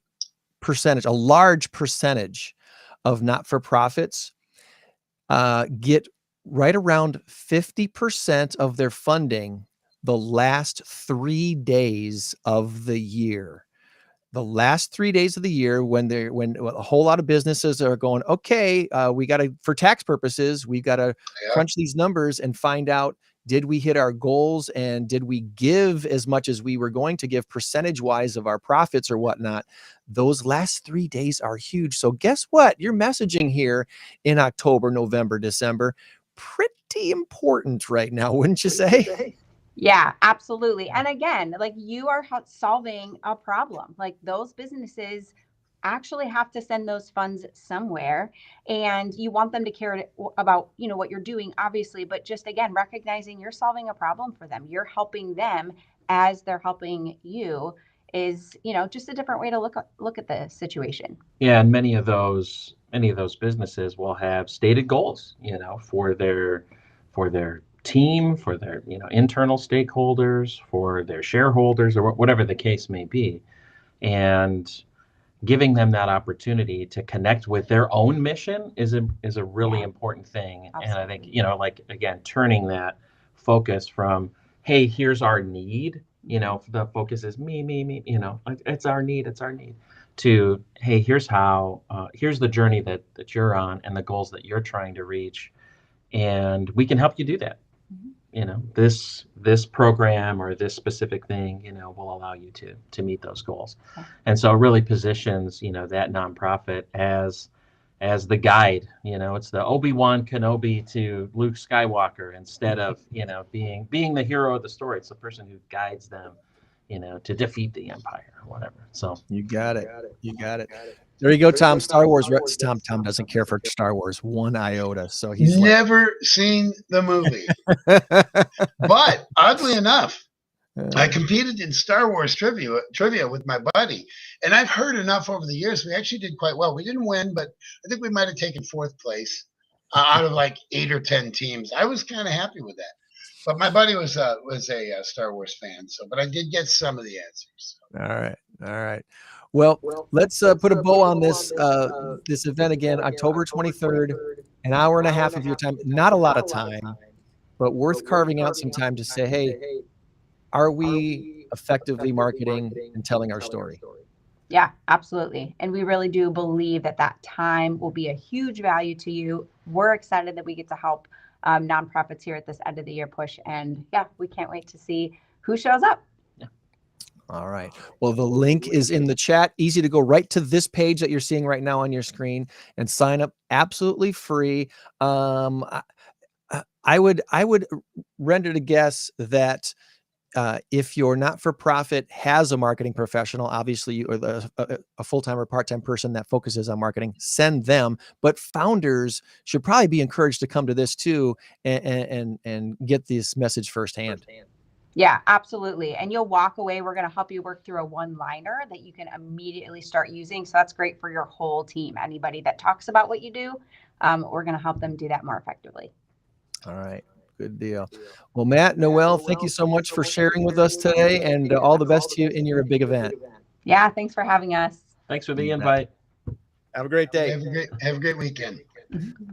percentage, a large percentage of not-for-profits get right around 50% of their funding the last 3 days of the year. The last 3 days of the year, when a whole lot of businesses are going, okay, we got to, for tax purposes, we've got to crunch these numbers and find out, did we hit our goals, and did we give as much as we were going to give percentage wise of our profits or whatnot? Those last 3 days are huge. So guess what? Your messaging here in October, November, December, pretty important right now, wouldn't you say? Yeah, absolutely. And again, like, you are solving a problem. Like, those businesses actually have to send those funds somewhere, and you want them to care about, what you're doing, obviously, but just again, recognizing you're solving a problem for them. You're helping them as they're helping you is, just a different way to look at the situation. Yeah, and many of those businesses will have stated goals, for their team, for their internal stakeholders, for their shareholders, or whatever the case may be, and giving them that opportunity to connect with their own mission is a really important thing. Absolutely. And I think like, again, turning that focus from, hey, here's our need, the focus is me, it's our need, to, hey, here's how here's the journey that you're on and the goals that you're trying to reach, and we can help you do that. This program or this specific thing, will allow you to meet those goals. And so it really positions, that nonprofit as the guide. It's the Obi-Wan Kenobi to Luke Skywalker, instead of, being the hero of the story. It's the person who guides them, to defeat the Empire or whatever. So You got it. There you go, Tom. Star Wars. Tom doesn't care for Star Wars one iota. So he's never seen the movie. But oddly enough, I competed in Star Wars trivia with my buddy, and I've heard enough over the years. We actually did quite well. We didn't win, but I think we might have taken 4th place out of like 8 or 10 teams. I was kind of happy with that. But my buddy was a Star Wars fan, but I did get some of the answers. All right. Well, let's put a bow on this event again, October 23rd, an hour and a half of your time. Not a lot of time, but worth carving out some time to say, hey, are we effectively marketing and telling our story? Yeah, absolutely. And we really do believe that time will be a huge value to you. We're excited that we get to help nonprofits here at this end of the year push. And yeah, we can't wait to see who shows up. All right. Well, the link is in the chat. Easy to go right to this page that you're seeing right now on your screen and sign up. Absolutely free. I would render to guess that if your not-for-profit has a marketing professional, obviously, or a full-time or part-time person that focuses on marketing, send them. But founders should probably be encouraged to come to this too and get this message firsthand. Yeah, absolutely. And you'll walk away. We're going to help you work through a one-liner that you can immediately start using. So that's great for your whole team. Anybody that talks about what you do, we're going to help them do that more effectively. All right. Good deal. Well, Matt, Noelle, thank you so much for sharing with us today, and all the best to you in your big event. Yeah, thanks for having us. Thanks for the invite. Have a great day. Have a great weekend.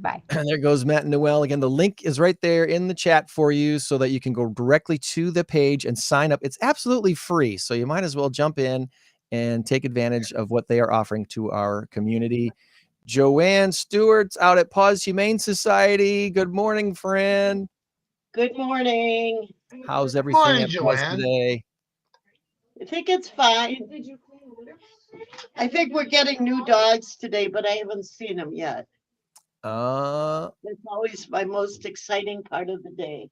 Bye. And there goes Matt and Noelle. Again, the link is right there in the chat for you so that you can go directly to the page and sign up. It's absolutely free, so you might as well jump in and take advantage of what they are offering to our community. Joanne Stewart's out at Paws Humane Society. Good morning, friend. Good morning. How's everything at Paws today? I think it's fine. I think we're getting new dogs today, but I haven't seen them yet. That's always my most exciting part of the day.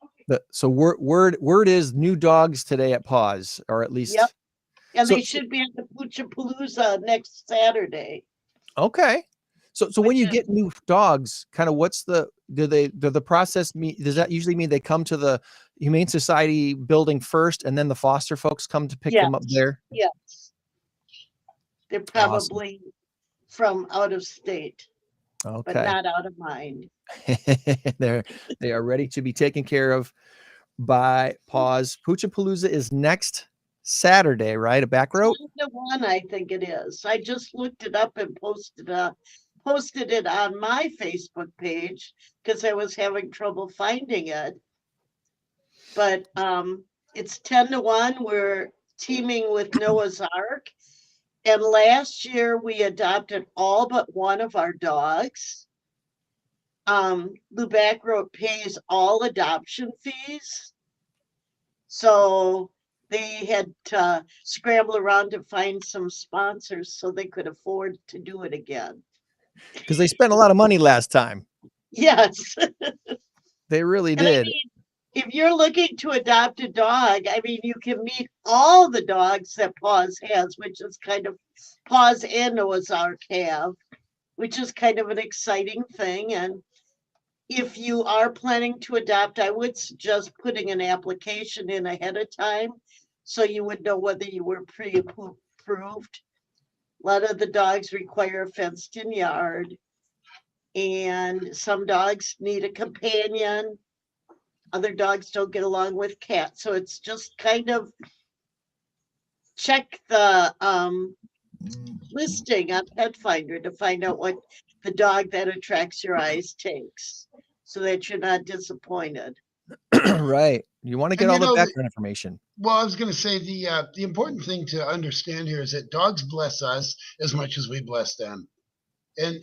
So word is new dogs today at Paws, or at least. Yep. And So- they should be at the Poochapalooza next Saturday. Okay. So when you get new dogs, kind of what's do the process mean? Does that usually mean they come to the Humane Society building first, and then the foster folks come to pick them up there? Yes. They're probably from out of state, but Okay. not out of mind. They are ready to be taken care of by Paws. Poochapalooza is next Saturday, right? A back road? 10 to 1, I think it is. I just looked it up and posted it on my Facebook page because I was having trouble finding it. But it's 10 to 1. We're teaming with Noah's Ark. And last year we adopted all but one of our dogs. Lubac Road pays all adoption fees. So they had to scramble around to find some sponsors so they could afford to do it again. Because they spent a lot of money last time. Yes. They really And did. I mean, if you're looking to adopt a dog, I mean, you can meet all the dogs that Paws has, which is kind of Paws and Noah's Ark have, which is kind of an exciting thing. And if you are planning to adopt, I would suggest putting an application in ahead of time so you would know whether you were pre-approved. A lot of the dogs require a fenced-in yard, and some dogs need a companion. Other dogs don't get along with cats. So it's just kind of check the listing on Pet Finder to find out what the dog that attracts your eyes takes, so that you're not disappointed. Right. You want to get all the background information. Well, I was going to say the important thing to understand here is that dogs bless us as much as we bless them. And,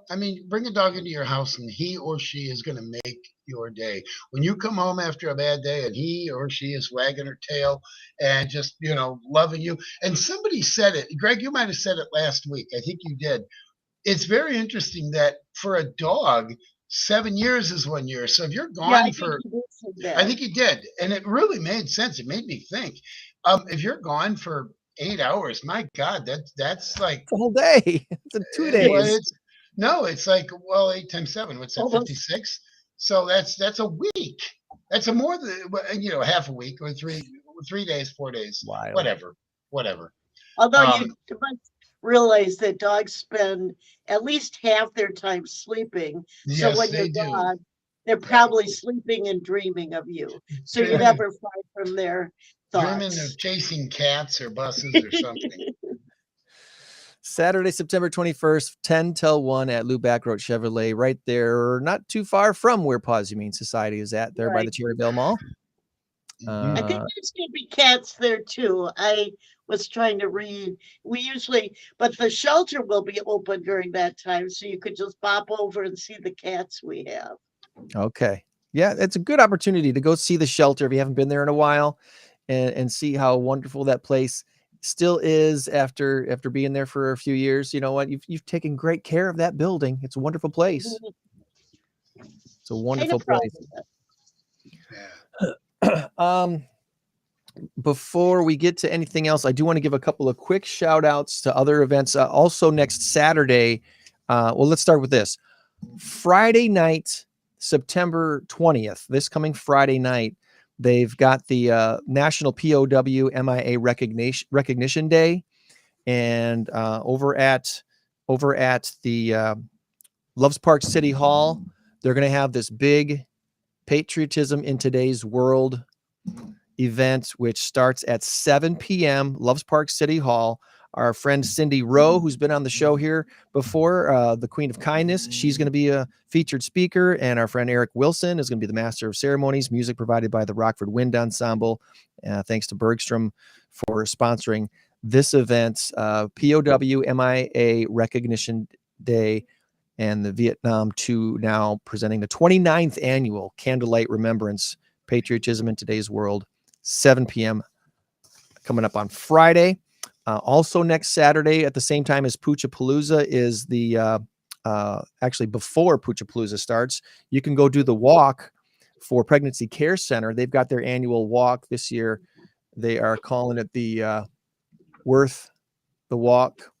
I mean, bring a dog into your house and he or she is going to make your day. When you come home after a bad day and he or she is wagging her tail and just, loving you. And somebody said it, Greg, you might have said it last week. I think you did. It's very interesting that for a dog, 7 years is 1 year. So if you're gone I think he did. And it really made sense. It made me think. If you're gone for 8 hours, my God, that's like a whole day. It's 2 days. Well, it's like 8 times 7. What's that? 56. So that's a week. That's a more than half a week or 3 days, 4 days, Wild. whatever. Although you must realize that dogs spend at least half their time sleeping. So when you're gone, they're probably sleeping and dreaming of you. So you're never far from their thoughts. Dreaming of chasing cats or buses or something. Saturday, September 21st, 10 till 1 at Lubac Road Chevrolet, right there, not too far from where Paws Humane Society is at, there by the Cherryvale Mall. I think there's going to be cats there too. I was trying to read. But the shelter will be open during that time, so you could just pop over and see the cats we have. Okay. Yeah, it's a good opportunity to go see the shelter if you haven't been there in a while and see how wonderful that place still is after being there for a few years. You know what? You've taken great care of that building. It's a wonderful place. It's a wonderful place. Before we get to anything else, I do want to give a couple of quick shout outs to other events. Also next Saturday. Let's start with this. Friday night, September 20th, this coming Friday night, they've got the National POW MIA Recognition Day. And over at the Loves Park City Hall, they're going to have this big Patriotism in Today's World event, which starts at 7 p.m. Loves Park City Hall. Our friend Cindy Rowe, who's been on the show here before, the Queen of Kindness, she's going to be a featured speaker. And our friend Eric Wilson is going to be the Master of Ceremonies, music provided by the Rockford Wind Ensemble. Thanks to Bergstrom for sponsoring this event. POW MIA Recognition Day and the Vietnam II now presenting the 29th annual Candlelight Remembrance Patriotism in Today's World, 7 p.m. coming up on Friday. Also next Saturday at the same time as Poochapalooza is the actually before Puchapalooza starts. You can go do the walk for Pregnancy Care Center. They've got their annual walk this year. They are calling it the Worth the Walk.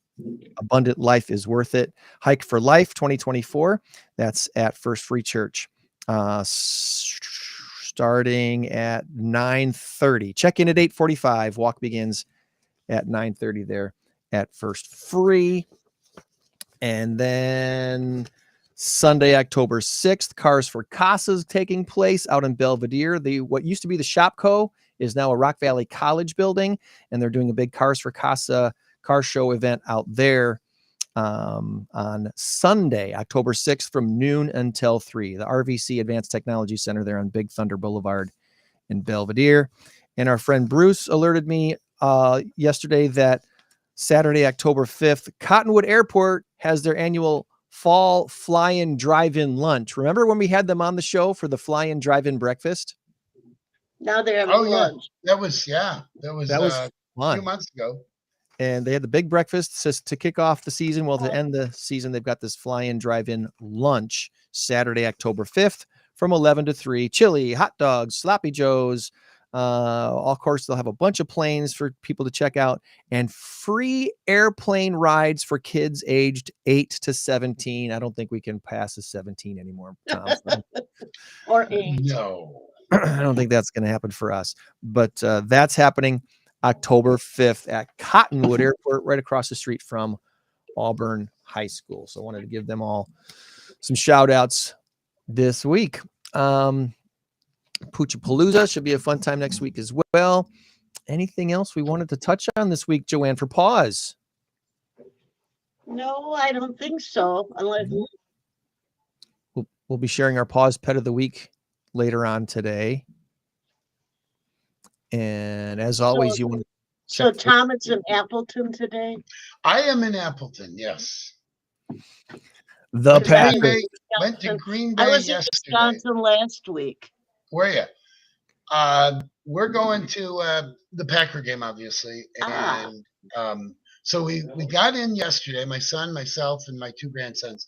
Abundant Life is Worth It. Hike for Life 2024. That's at First Free Church. Starting at 9:30. Check in at 8:45. Walk begins at 9:30 there at First Free. And then Sunday, October 6th, Cars for Casas taking place out in Belvedere. What used to be the Shopco is now a Rock Valley College building, and they're doing a big Cars for Casa car show event out there on Sunday, October 6th from noon until 3. The RVC Advanced Technology Center there on Big Thunder Boulevard in Belvedere. And our friend Bruce alerted me yesterday that Saturday, October 5th, Cottonwood Airport has their annual fall fly-in drive-in lunch. Remember when we had them on the show for the fly-in drive-in breakfast? Now they're having lunch. That was a few months ago. And they had the big breakfast to kick off the season. Well, to end the season, they've got this fly-in drive-in lunch Saturday, October 5th from 11 to 3. Chili, hot dogs, sloppy joes. Of course, they'll have a bunch of planes for people to check out and free airplane rides for kids aged 8 to 17. I don't think we can pass a 17 anymore, Tom. Or 8. No. I don't think that's going to happen for us. But that's happening October 5th at Cottonwood Airport, right across the street from Auburn High School. So I wanted to give them all some shout outs this week. Puchapalooza should be a fun time next week as well. Anything else we wanted to touch on this week, Joanne, for pause? No, I don't think so. Unless we'll be sharing our pause pet of the week later on today. And as always, you want to so Tom is in Appleton today? I am in Appleton, yes. The Packers went to Green Bay I was yesterday. in Wisconsin last week. Where are you? We're going to the Packer game, obviously. And so we got in yesterday, my son, myself, and my 2 grandsons.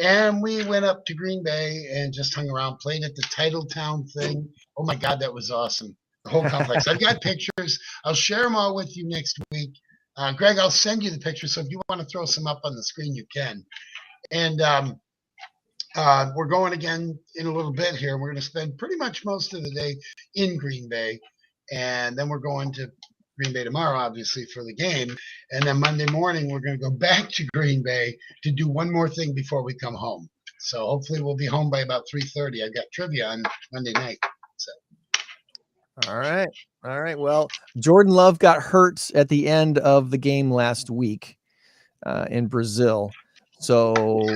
And we went up to Green Bay and just hung around, played at the Titletown thing. Oh, my God, that was awesome. The whole complex. I've got pictures. I'll share them all with you next week. Greg, I'll send you the pictures. So if you want to throw some up on the screen, you can. And we're going again in a little bit here. We're going to spend pretty much most of the day in Green Bay. And then we're going to Green Bay tomorrow, obviously, for the game. And then Monday morning, we're going to go back to Green Bay to do one more thing before we come home. So hopefully we'll be home by about 3:30. I've got trivia on Monday night. So. All right. Well, Jordan Love got hurt at the end of the game last week in Brazil. So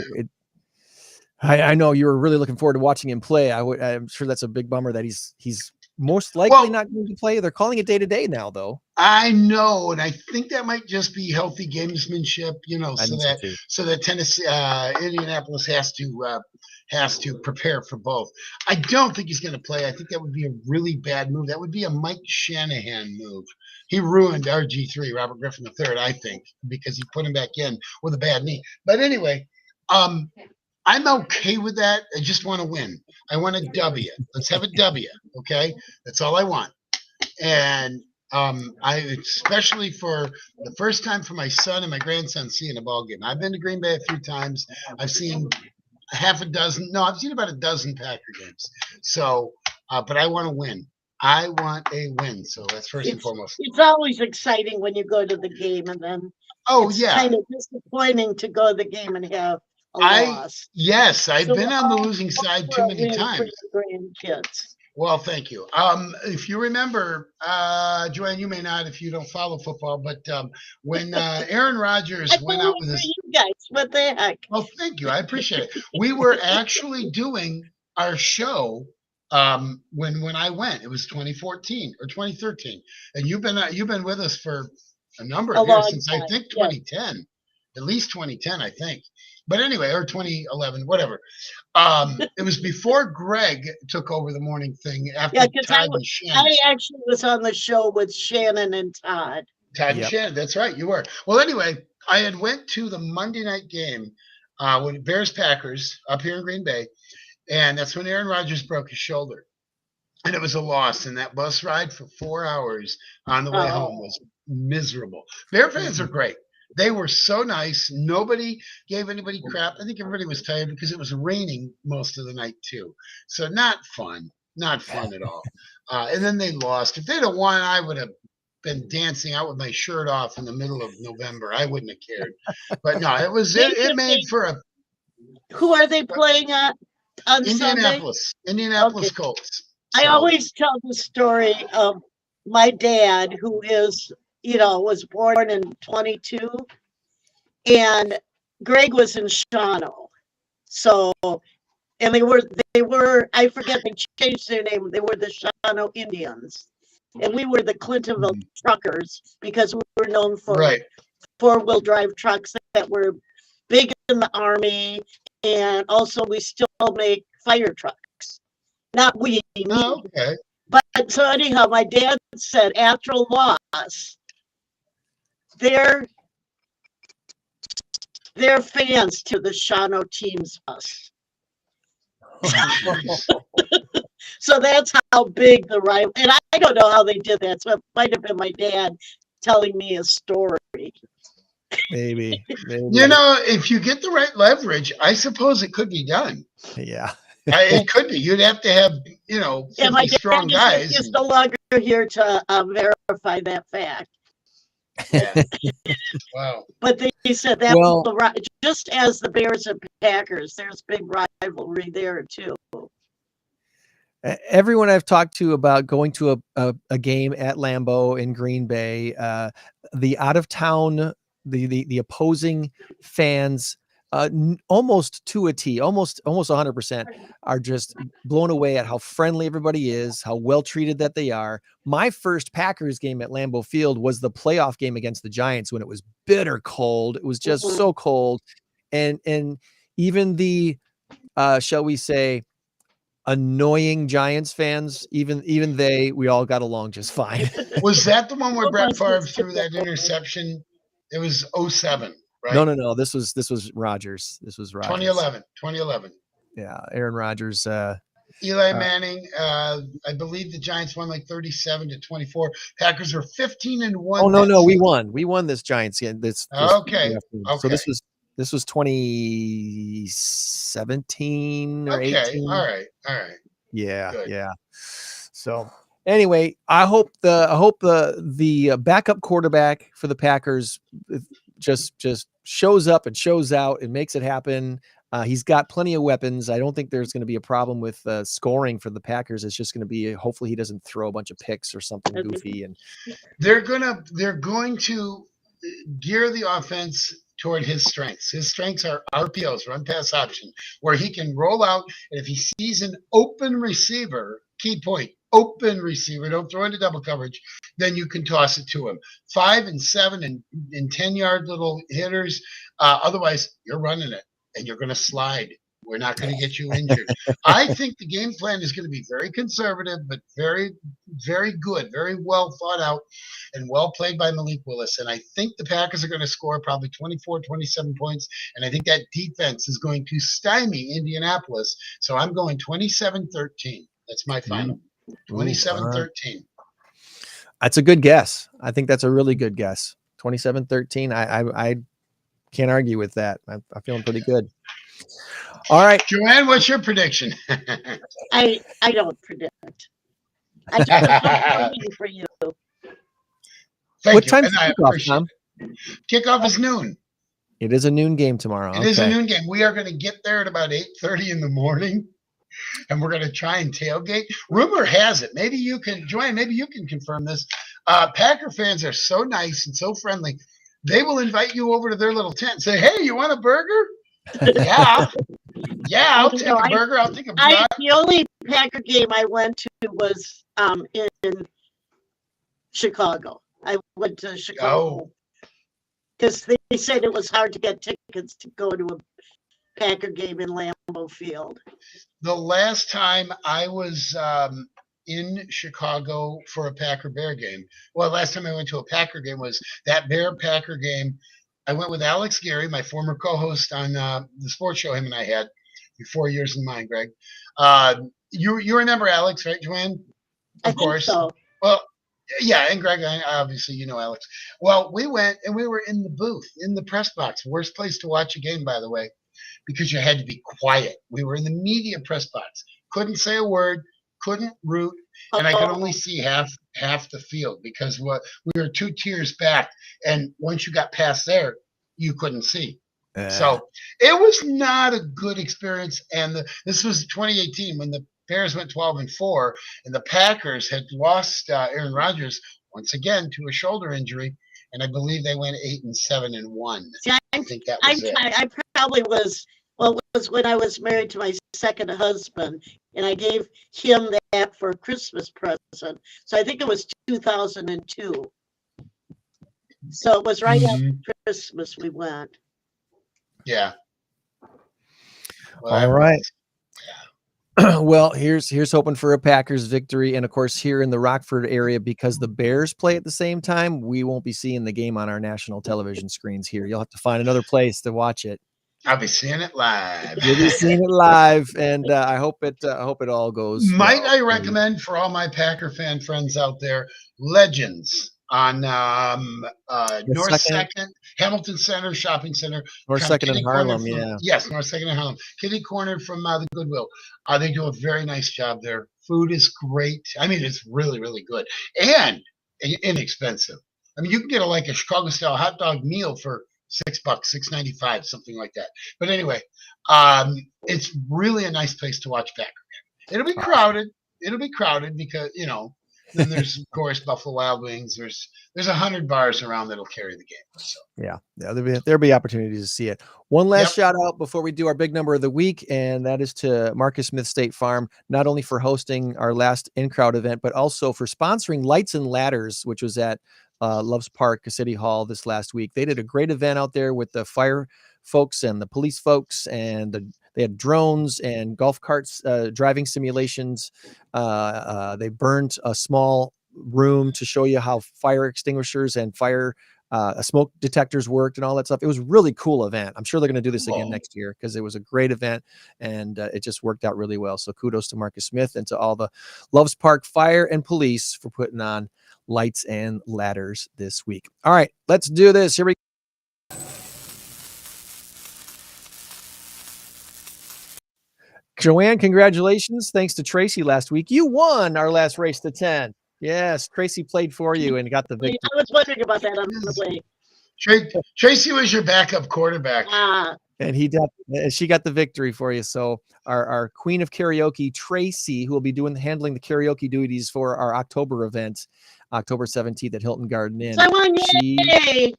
I know you were really looking forward to watching him play. I'm sure that's a big bummer that he's most likely not going to play. They're calling it day-to-day now, though. I know, and I think that might just be healthy gamesmanship, so that Tennessee, Indianapolis has to prepare for both. I don't think he's going to play. I think that would be a really bad move. That would be a Mike Shanahan move. He ruined RG3, Robert Griffin III, I think, because he put him back in with a bad knee. But anyway, I'm okay with that. I just want to win. I want a W. Let's have a W, okay? That's all I want. And especially for the first time for my son and my grandson seeing a ball game. I've been to Green Bay a few times. I've seen I've seen about a dozen Packer games. So, but I want to win. I want a win. So that's first and foremost. It's always exciting when you go to the game, and then it's kind of disappointing to go to the game and have a loss. Yes, I've been on the losing side too many times. For grandkids. Well, thank you. If you remember, Joanne, you may not if you don't follow football, but when Aaron Rodgers went out with his... You guys, what the heck? Well, thank you. I appreciate it. We were actually doing our show when I went. It was 2014 or 2013, and you've been with us for a number of years since I think 2010, at least 2010, I think. But anyway, or 2011, whatever. It was before Greg took over the morning thing after Todd and Shannon. I actually was on the show with Shannon and Todd. And Shannon, that's right, you were. Well, anyway, I had went to the Monday night game when Bears Packers up here in Green Bay, and that's when Aaron Rodgers broke his shoulder, and it was a loss. And that bus ride for 4 hours on the way home was miserable. Bear fans are great. They were so nice. Nobody gave anybody crap. I think everybody was tired because it was raining most of the night too. So not fun. Not fun at all. And then they lost. If they'd have won, I would have been dancing out with my shirt off in the middle of November. I wouldn't have cared. But no, it made for a Who are they playing on Sunday? Indianapolis Colts. I always tell the story of my dad, who is, was born in 22, and Greg was in Shawano. So, and they were, I forget, they changed their name. They were the Shawano Indians. And we were the Clintonville Truckers because we were known for four-wheel drive trucks that were big in the Army. And also we still make fire trucks. Not we, me. Okay. But so anyhow, my dad said after a loss, they're fans to the Shawano team's bus. So that's how big the rival. And I don't know how they did that. So it might have been my dad telling me a story. Maybe. If you get the right leverage, I suppose it could be done. Yeah. It could be. You'd have to have, 50 strong guys. He's no longer here to verify that fact. Yeah. Wow. But they said that was just as the Bears and Packers, there's big rivalry there too. Everyone I've talked to about going to a game at Lambeau in Green Bay, the out of town, the opposing fans, almost to a T, almost 100% are just blown away at how friendly everybody is, how well treated that they are. My first Packers game at Lambeau Field was the playoff game against the Giants when it was bitter cold. It was just so cold, and even the shall we say, annoying Giants fans, even we all got along just fine. Was that the one where Brett Favre threw that interception? It was 07, right? No. This was Rodgers. This was Rodgers. 2011. Yeah, Aaron Rodgers. Eli Manning. I believe the Giants won like 37-24. Packers were 15-1. Oh no, we won. We won this Giants game. Okay. So this was 2017 or 18. All right. Yeah, Good. yeah. So anyway, I hope the backup quarterback for the Packers just shows up and shows out and makes it happen. He's got plenty of weapons. I don't think there's going to be a problem with scoring for the Packers. It's just going to be, hopefully he doesn't throw a bunch of picks or something goofy. And they're going to gear the offense toward his strengths. His strengths are RPOs, run pass option, where he can roll out, and if he sees an open receiver, key point, open receiver, don't throw into double coverage, then you can toss it to him. 5 and 7 and 10-yard little hitters. Otherwise, you're running it, and you're going to slide. We're not going to get you injured. I think the game plan is going to be very conservative, but very, very good, very well thought out, and well played by Malik Willis. And I think the Packers are going to score probably 24, 27 points. And I think that defense is going to stymie Indianapolis. So I'm going 27-13. That's my final. 27-13. That's a good guess. I think that's a really good guess. 27-13. I can't argue with that. I'm feeling pretty good. All right, Joanne, what's your prediction? I don't predict. I just waiting for you. What time's kickoff, Tom? Kickoff is noon. It is a noon game tomorrow. It is a noon game. We are going to get there at about 8:30 in the morning, and we're going to try and tailgate. Rumor has it, maybe you can, Joanne, maybe you can confirm this. Packer fans are so nice and so friendly. They will invite you over to their little tent and say, "Hey, you want a burger?" Yeah, I'll take a burger. I'll take a burger. The only Packer game I went to was in Chicago. I went to Chicago because they said it was hard to get tickets to go to a Packer game in Lambeau Field. The last time I was in Chicago for a Packer Bear game, last time I went to a Packer game was that Bear Packer game I went with Alex Gary, my former co-host on the sports show him and I had before yours and mine, Greg. You remember Alex, right, Joanne? Of course. So. Well, yeah, and Greg, obviously you know Alex. Well, we went and we were in the booth, in the press box. Worst place to watch a game, by the way, because you had to be quiet. We were in the media press box. Couldn't say a word, couldn't root, and I could only see half the field because we were 2 tiers back, and once you got past there, you couldn't see. So it was not a good experience. And this was 2018 when the Bears went 12-4, and the Packers had lost Aaron Rodgers once again to a shoulder injury, and I believe they went 8-7-1. See, I think that was it. I probably was. Well, it was when I was married to my second husband, and I gave him that for a Christmas present. So I think it was 2002. So it was right after Christmas we went. Yeah. Well, all right. Well, here's hoping for a Packers victory. And of course, here in the Rockford area, because the Bears play at the same time, we won't be seeing the game on our national television screens here. You'll have to find another place to watch it. I'll be seeing it live. You'll be seeing it live, and I hope it all goes. Might well. I recommend for all my Packer fan friends out there, Legends on North 2nd, Hamilton Center Shopping Center. North 2nd in Harlem, yeah. Yes, North 2nd in Harlem. Kitty corner from the Goodwill. They do a very nice job there. Food is great. I mean, it's really, really good and inexpensive. I mean, you can get like a Chicago-style hot dog meal for $6, $6.95, something like that. But anyway, it's really a nice place to watch Packer. It'll be crowded. It'll be crowded because then there's of course Buffalo Wild Wings. There's 100 bars around that'll carry the game. So. Yeah, there'll be opportunities to see it. One last shout out before we do our big number of the week, and that is to Marcus Smith State Farm, not only for hosting our last in-crowd event, but also for sponsoring Lights and Ladders, which was at Loves Park City Hall this last week. They did a great event out there with the fire folks and the police folks, and they had drones and golf carts, driving simulations. They burned a small room to show you how fire extinguishers and fire smoke detectors worked and all that stuff. It was a really cool event. I'm sure they're going to do this again next year because it was a great event, and it just worked out really well. So kudos to Marcus Smith and to all the Loves Park Fire and Police for putting on Lights and Ladders this week. All right, let's do this. Here we go. Joanne, congratulations. Thanks to Tracy last week. You won our last race to 10. Yes, Tracy played for you and got the victory. I was wondering about that on the way. Tracy was your backup quarterback. And she got the victory for you. So our queen of karaoke, Tracy, who will be handling the karaoke duties for our October event, October 17th at Hilton Garden Inn. I won, yay!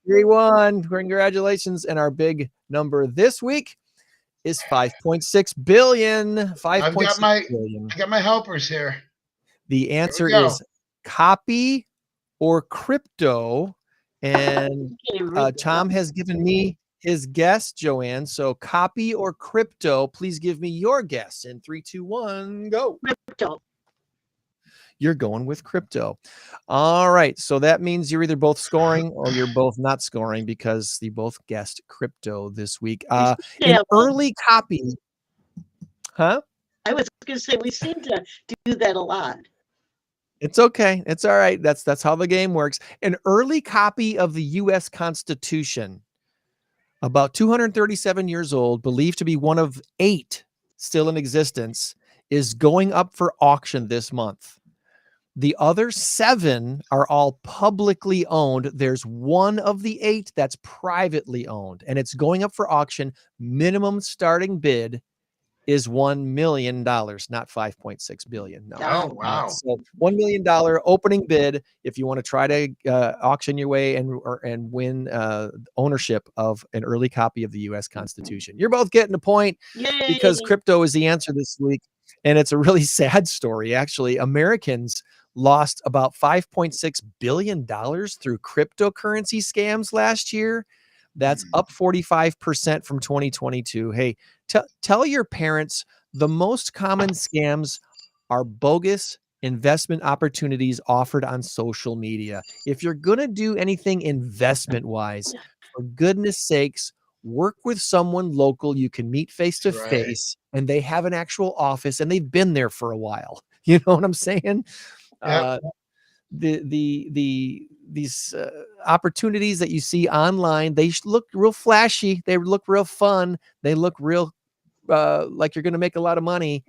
She won. Congratulations. And our big number this week is 5.6 billion. 5.6 billion. I got my helpers here. The answer is copy or crypto. And Tom has given me his guess, Joanne. So copy or crypto, please give me your guess. In 3, 2, 1, go. Crypto. You're going with crypto. All right. So that means you're either both scoring or you're both not scoring because you both guessed crypto this week. An early copy. Huh? I was going to say, we seem to do that a lot. It's okay. It's all right. That's how the game works. An early copy of the U.S. Constitution, about 237 years old, believed to be one of 8 still in existence, is going up for auction this month. The other 7 are all publicly owned. There's one of the 8 that's privately owned, and it's going up for auction. Minimum starting bid is $1 million, not 5.6 billion. No. Oh, wow. So $1 million opening bid if you want to try to auction your way and win ownership of an early copy of the U.S. Constitution. You're both getting a point. Yay! Because crypto is the answer this week. And it's a really sad story, actually. Americans lost about $5.6 billion through cryptocurrency scams last year. That's up 45% from 2022. Hey, tell your parents the most common scams are bogus investment opportunities offered on social media. If you're going to do anything investment-wise, for goodness sakes, work with someone local you can meet face to That's right. face, and they have an actual office and they've been there for a while. You know what I'm saying? Yep. These opportunities that you see online, they look real flashy. They look real fun. They look real like you're going to make a lot of money,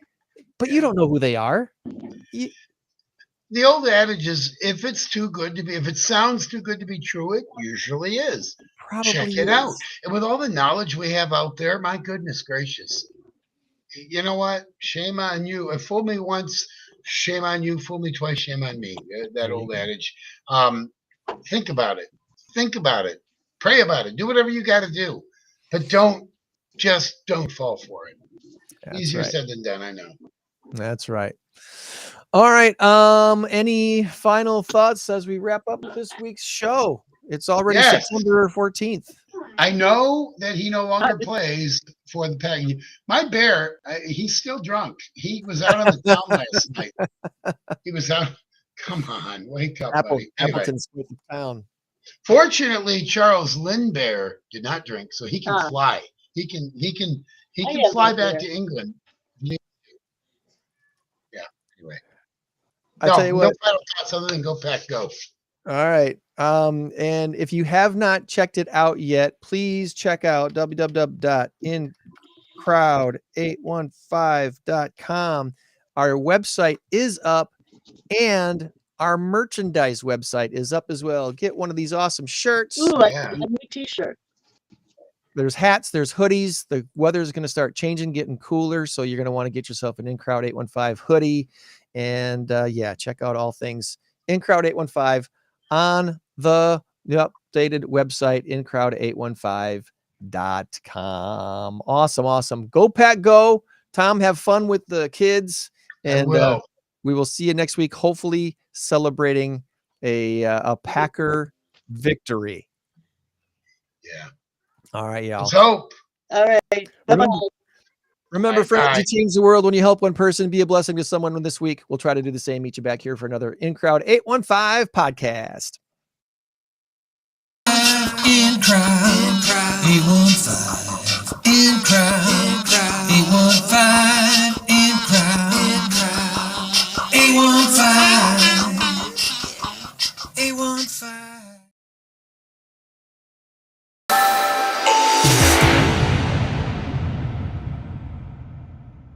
but you don't know who they are. The old adage is, if it sounds too good to be true, it usually is. Probably Check it is. out. And with all the knowledge we have out there, my goodness gracious, you know what? Shame on you. Fool me once, shame on you. Fool me twice, shame on me. That old adage. Think about it. Think about it. Pray about it. Do whatever you got to do, but don't fall for it. That's Easier right. said than done. I know. That's right. All right. Any final thoughts as we wrap up this week's show? It's already September 14th. I know that he no longer plays for the Pack. My bear, he's still drunk. He was out on the town last night. He was out. Come on, wake up, buddy. Anyway, Appleton's with the town. Fortunately, Charles Lindbear did not drink, so he can fly. He can fly back to England. Yeah. Anyway, I tell you what. No final thoughts other than go Pack, go. All right. And if you have not checked it out yet, please check out www.incrowd815.com. Our website is up and our merchandise website is up as well. Get one of these awesome shirts. Ooh, I got a new t-shirt. There's hats, there's hoodies. The weather is going to start changing, getting cooler. So you're going to want to get yourself an InCrowd 815 hoodie. And check out all things InCrowd 815 on the updated website, incrowd815.com. Awesome. Go Pack, go. Tom, have fun with the kids. And we will see you next week, hopefully celebrating a Packer victory. Yeah. All right, y'all. Let's hope. All right. Bye-bye. Remember, friends, you change the world when you help one person. Be a blessing to someone this week. We'll try to do the same. Meet you back here for another InCrowd 815 podcast. InCrowd 815. InCrowd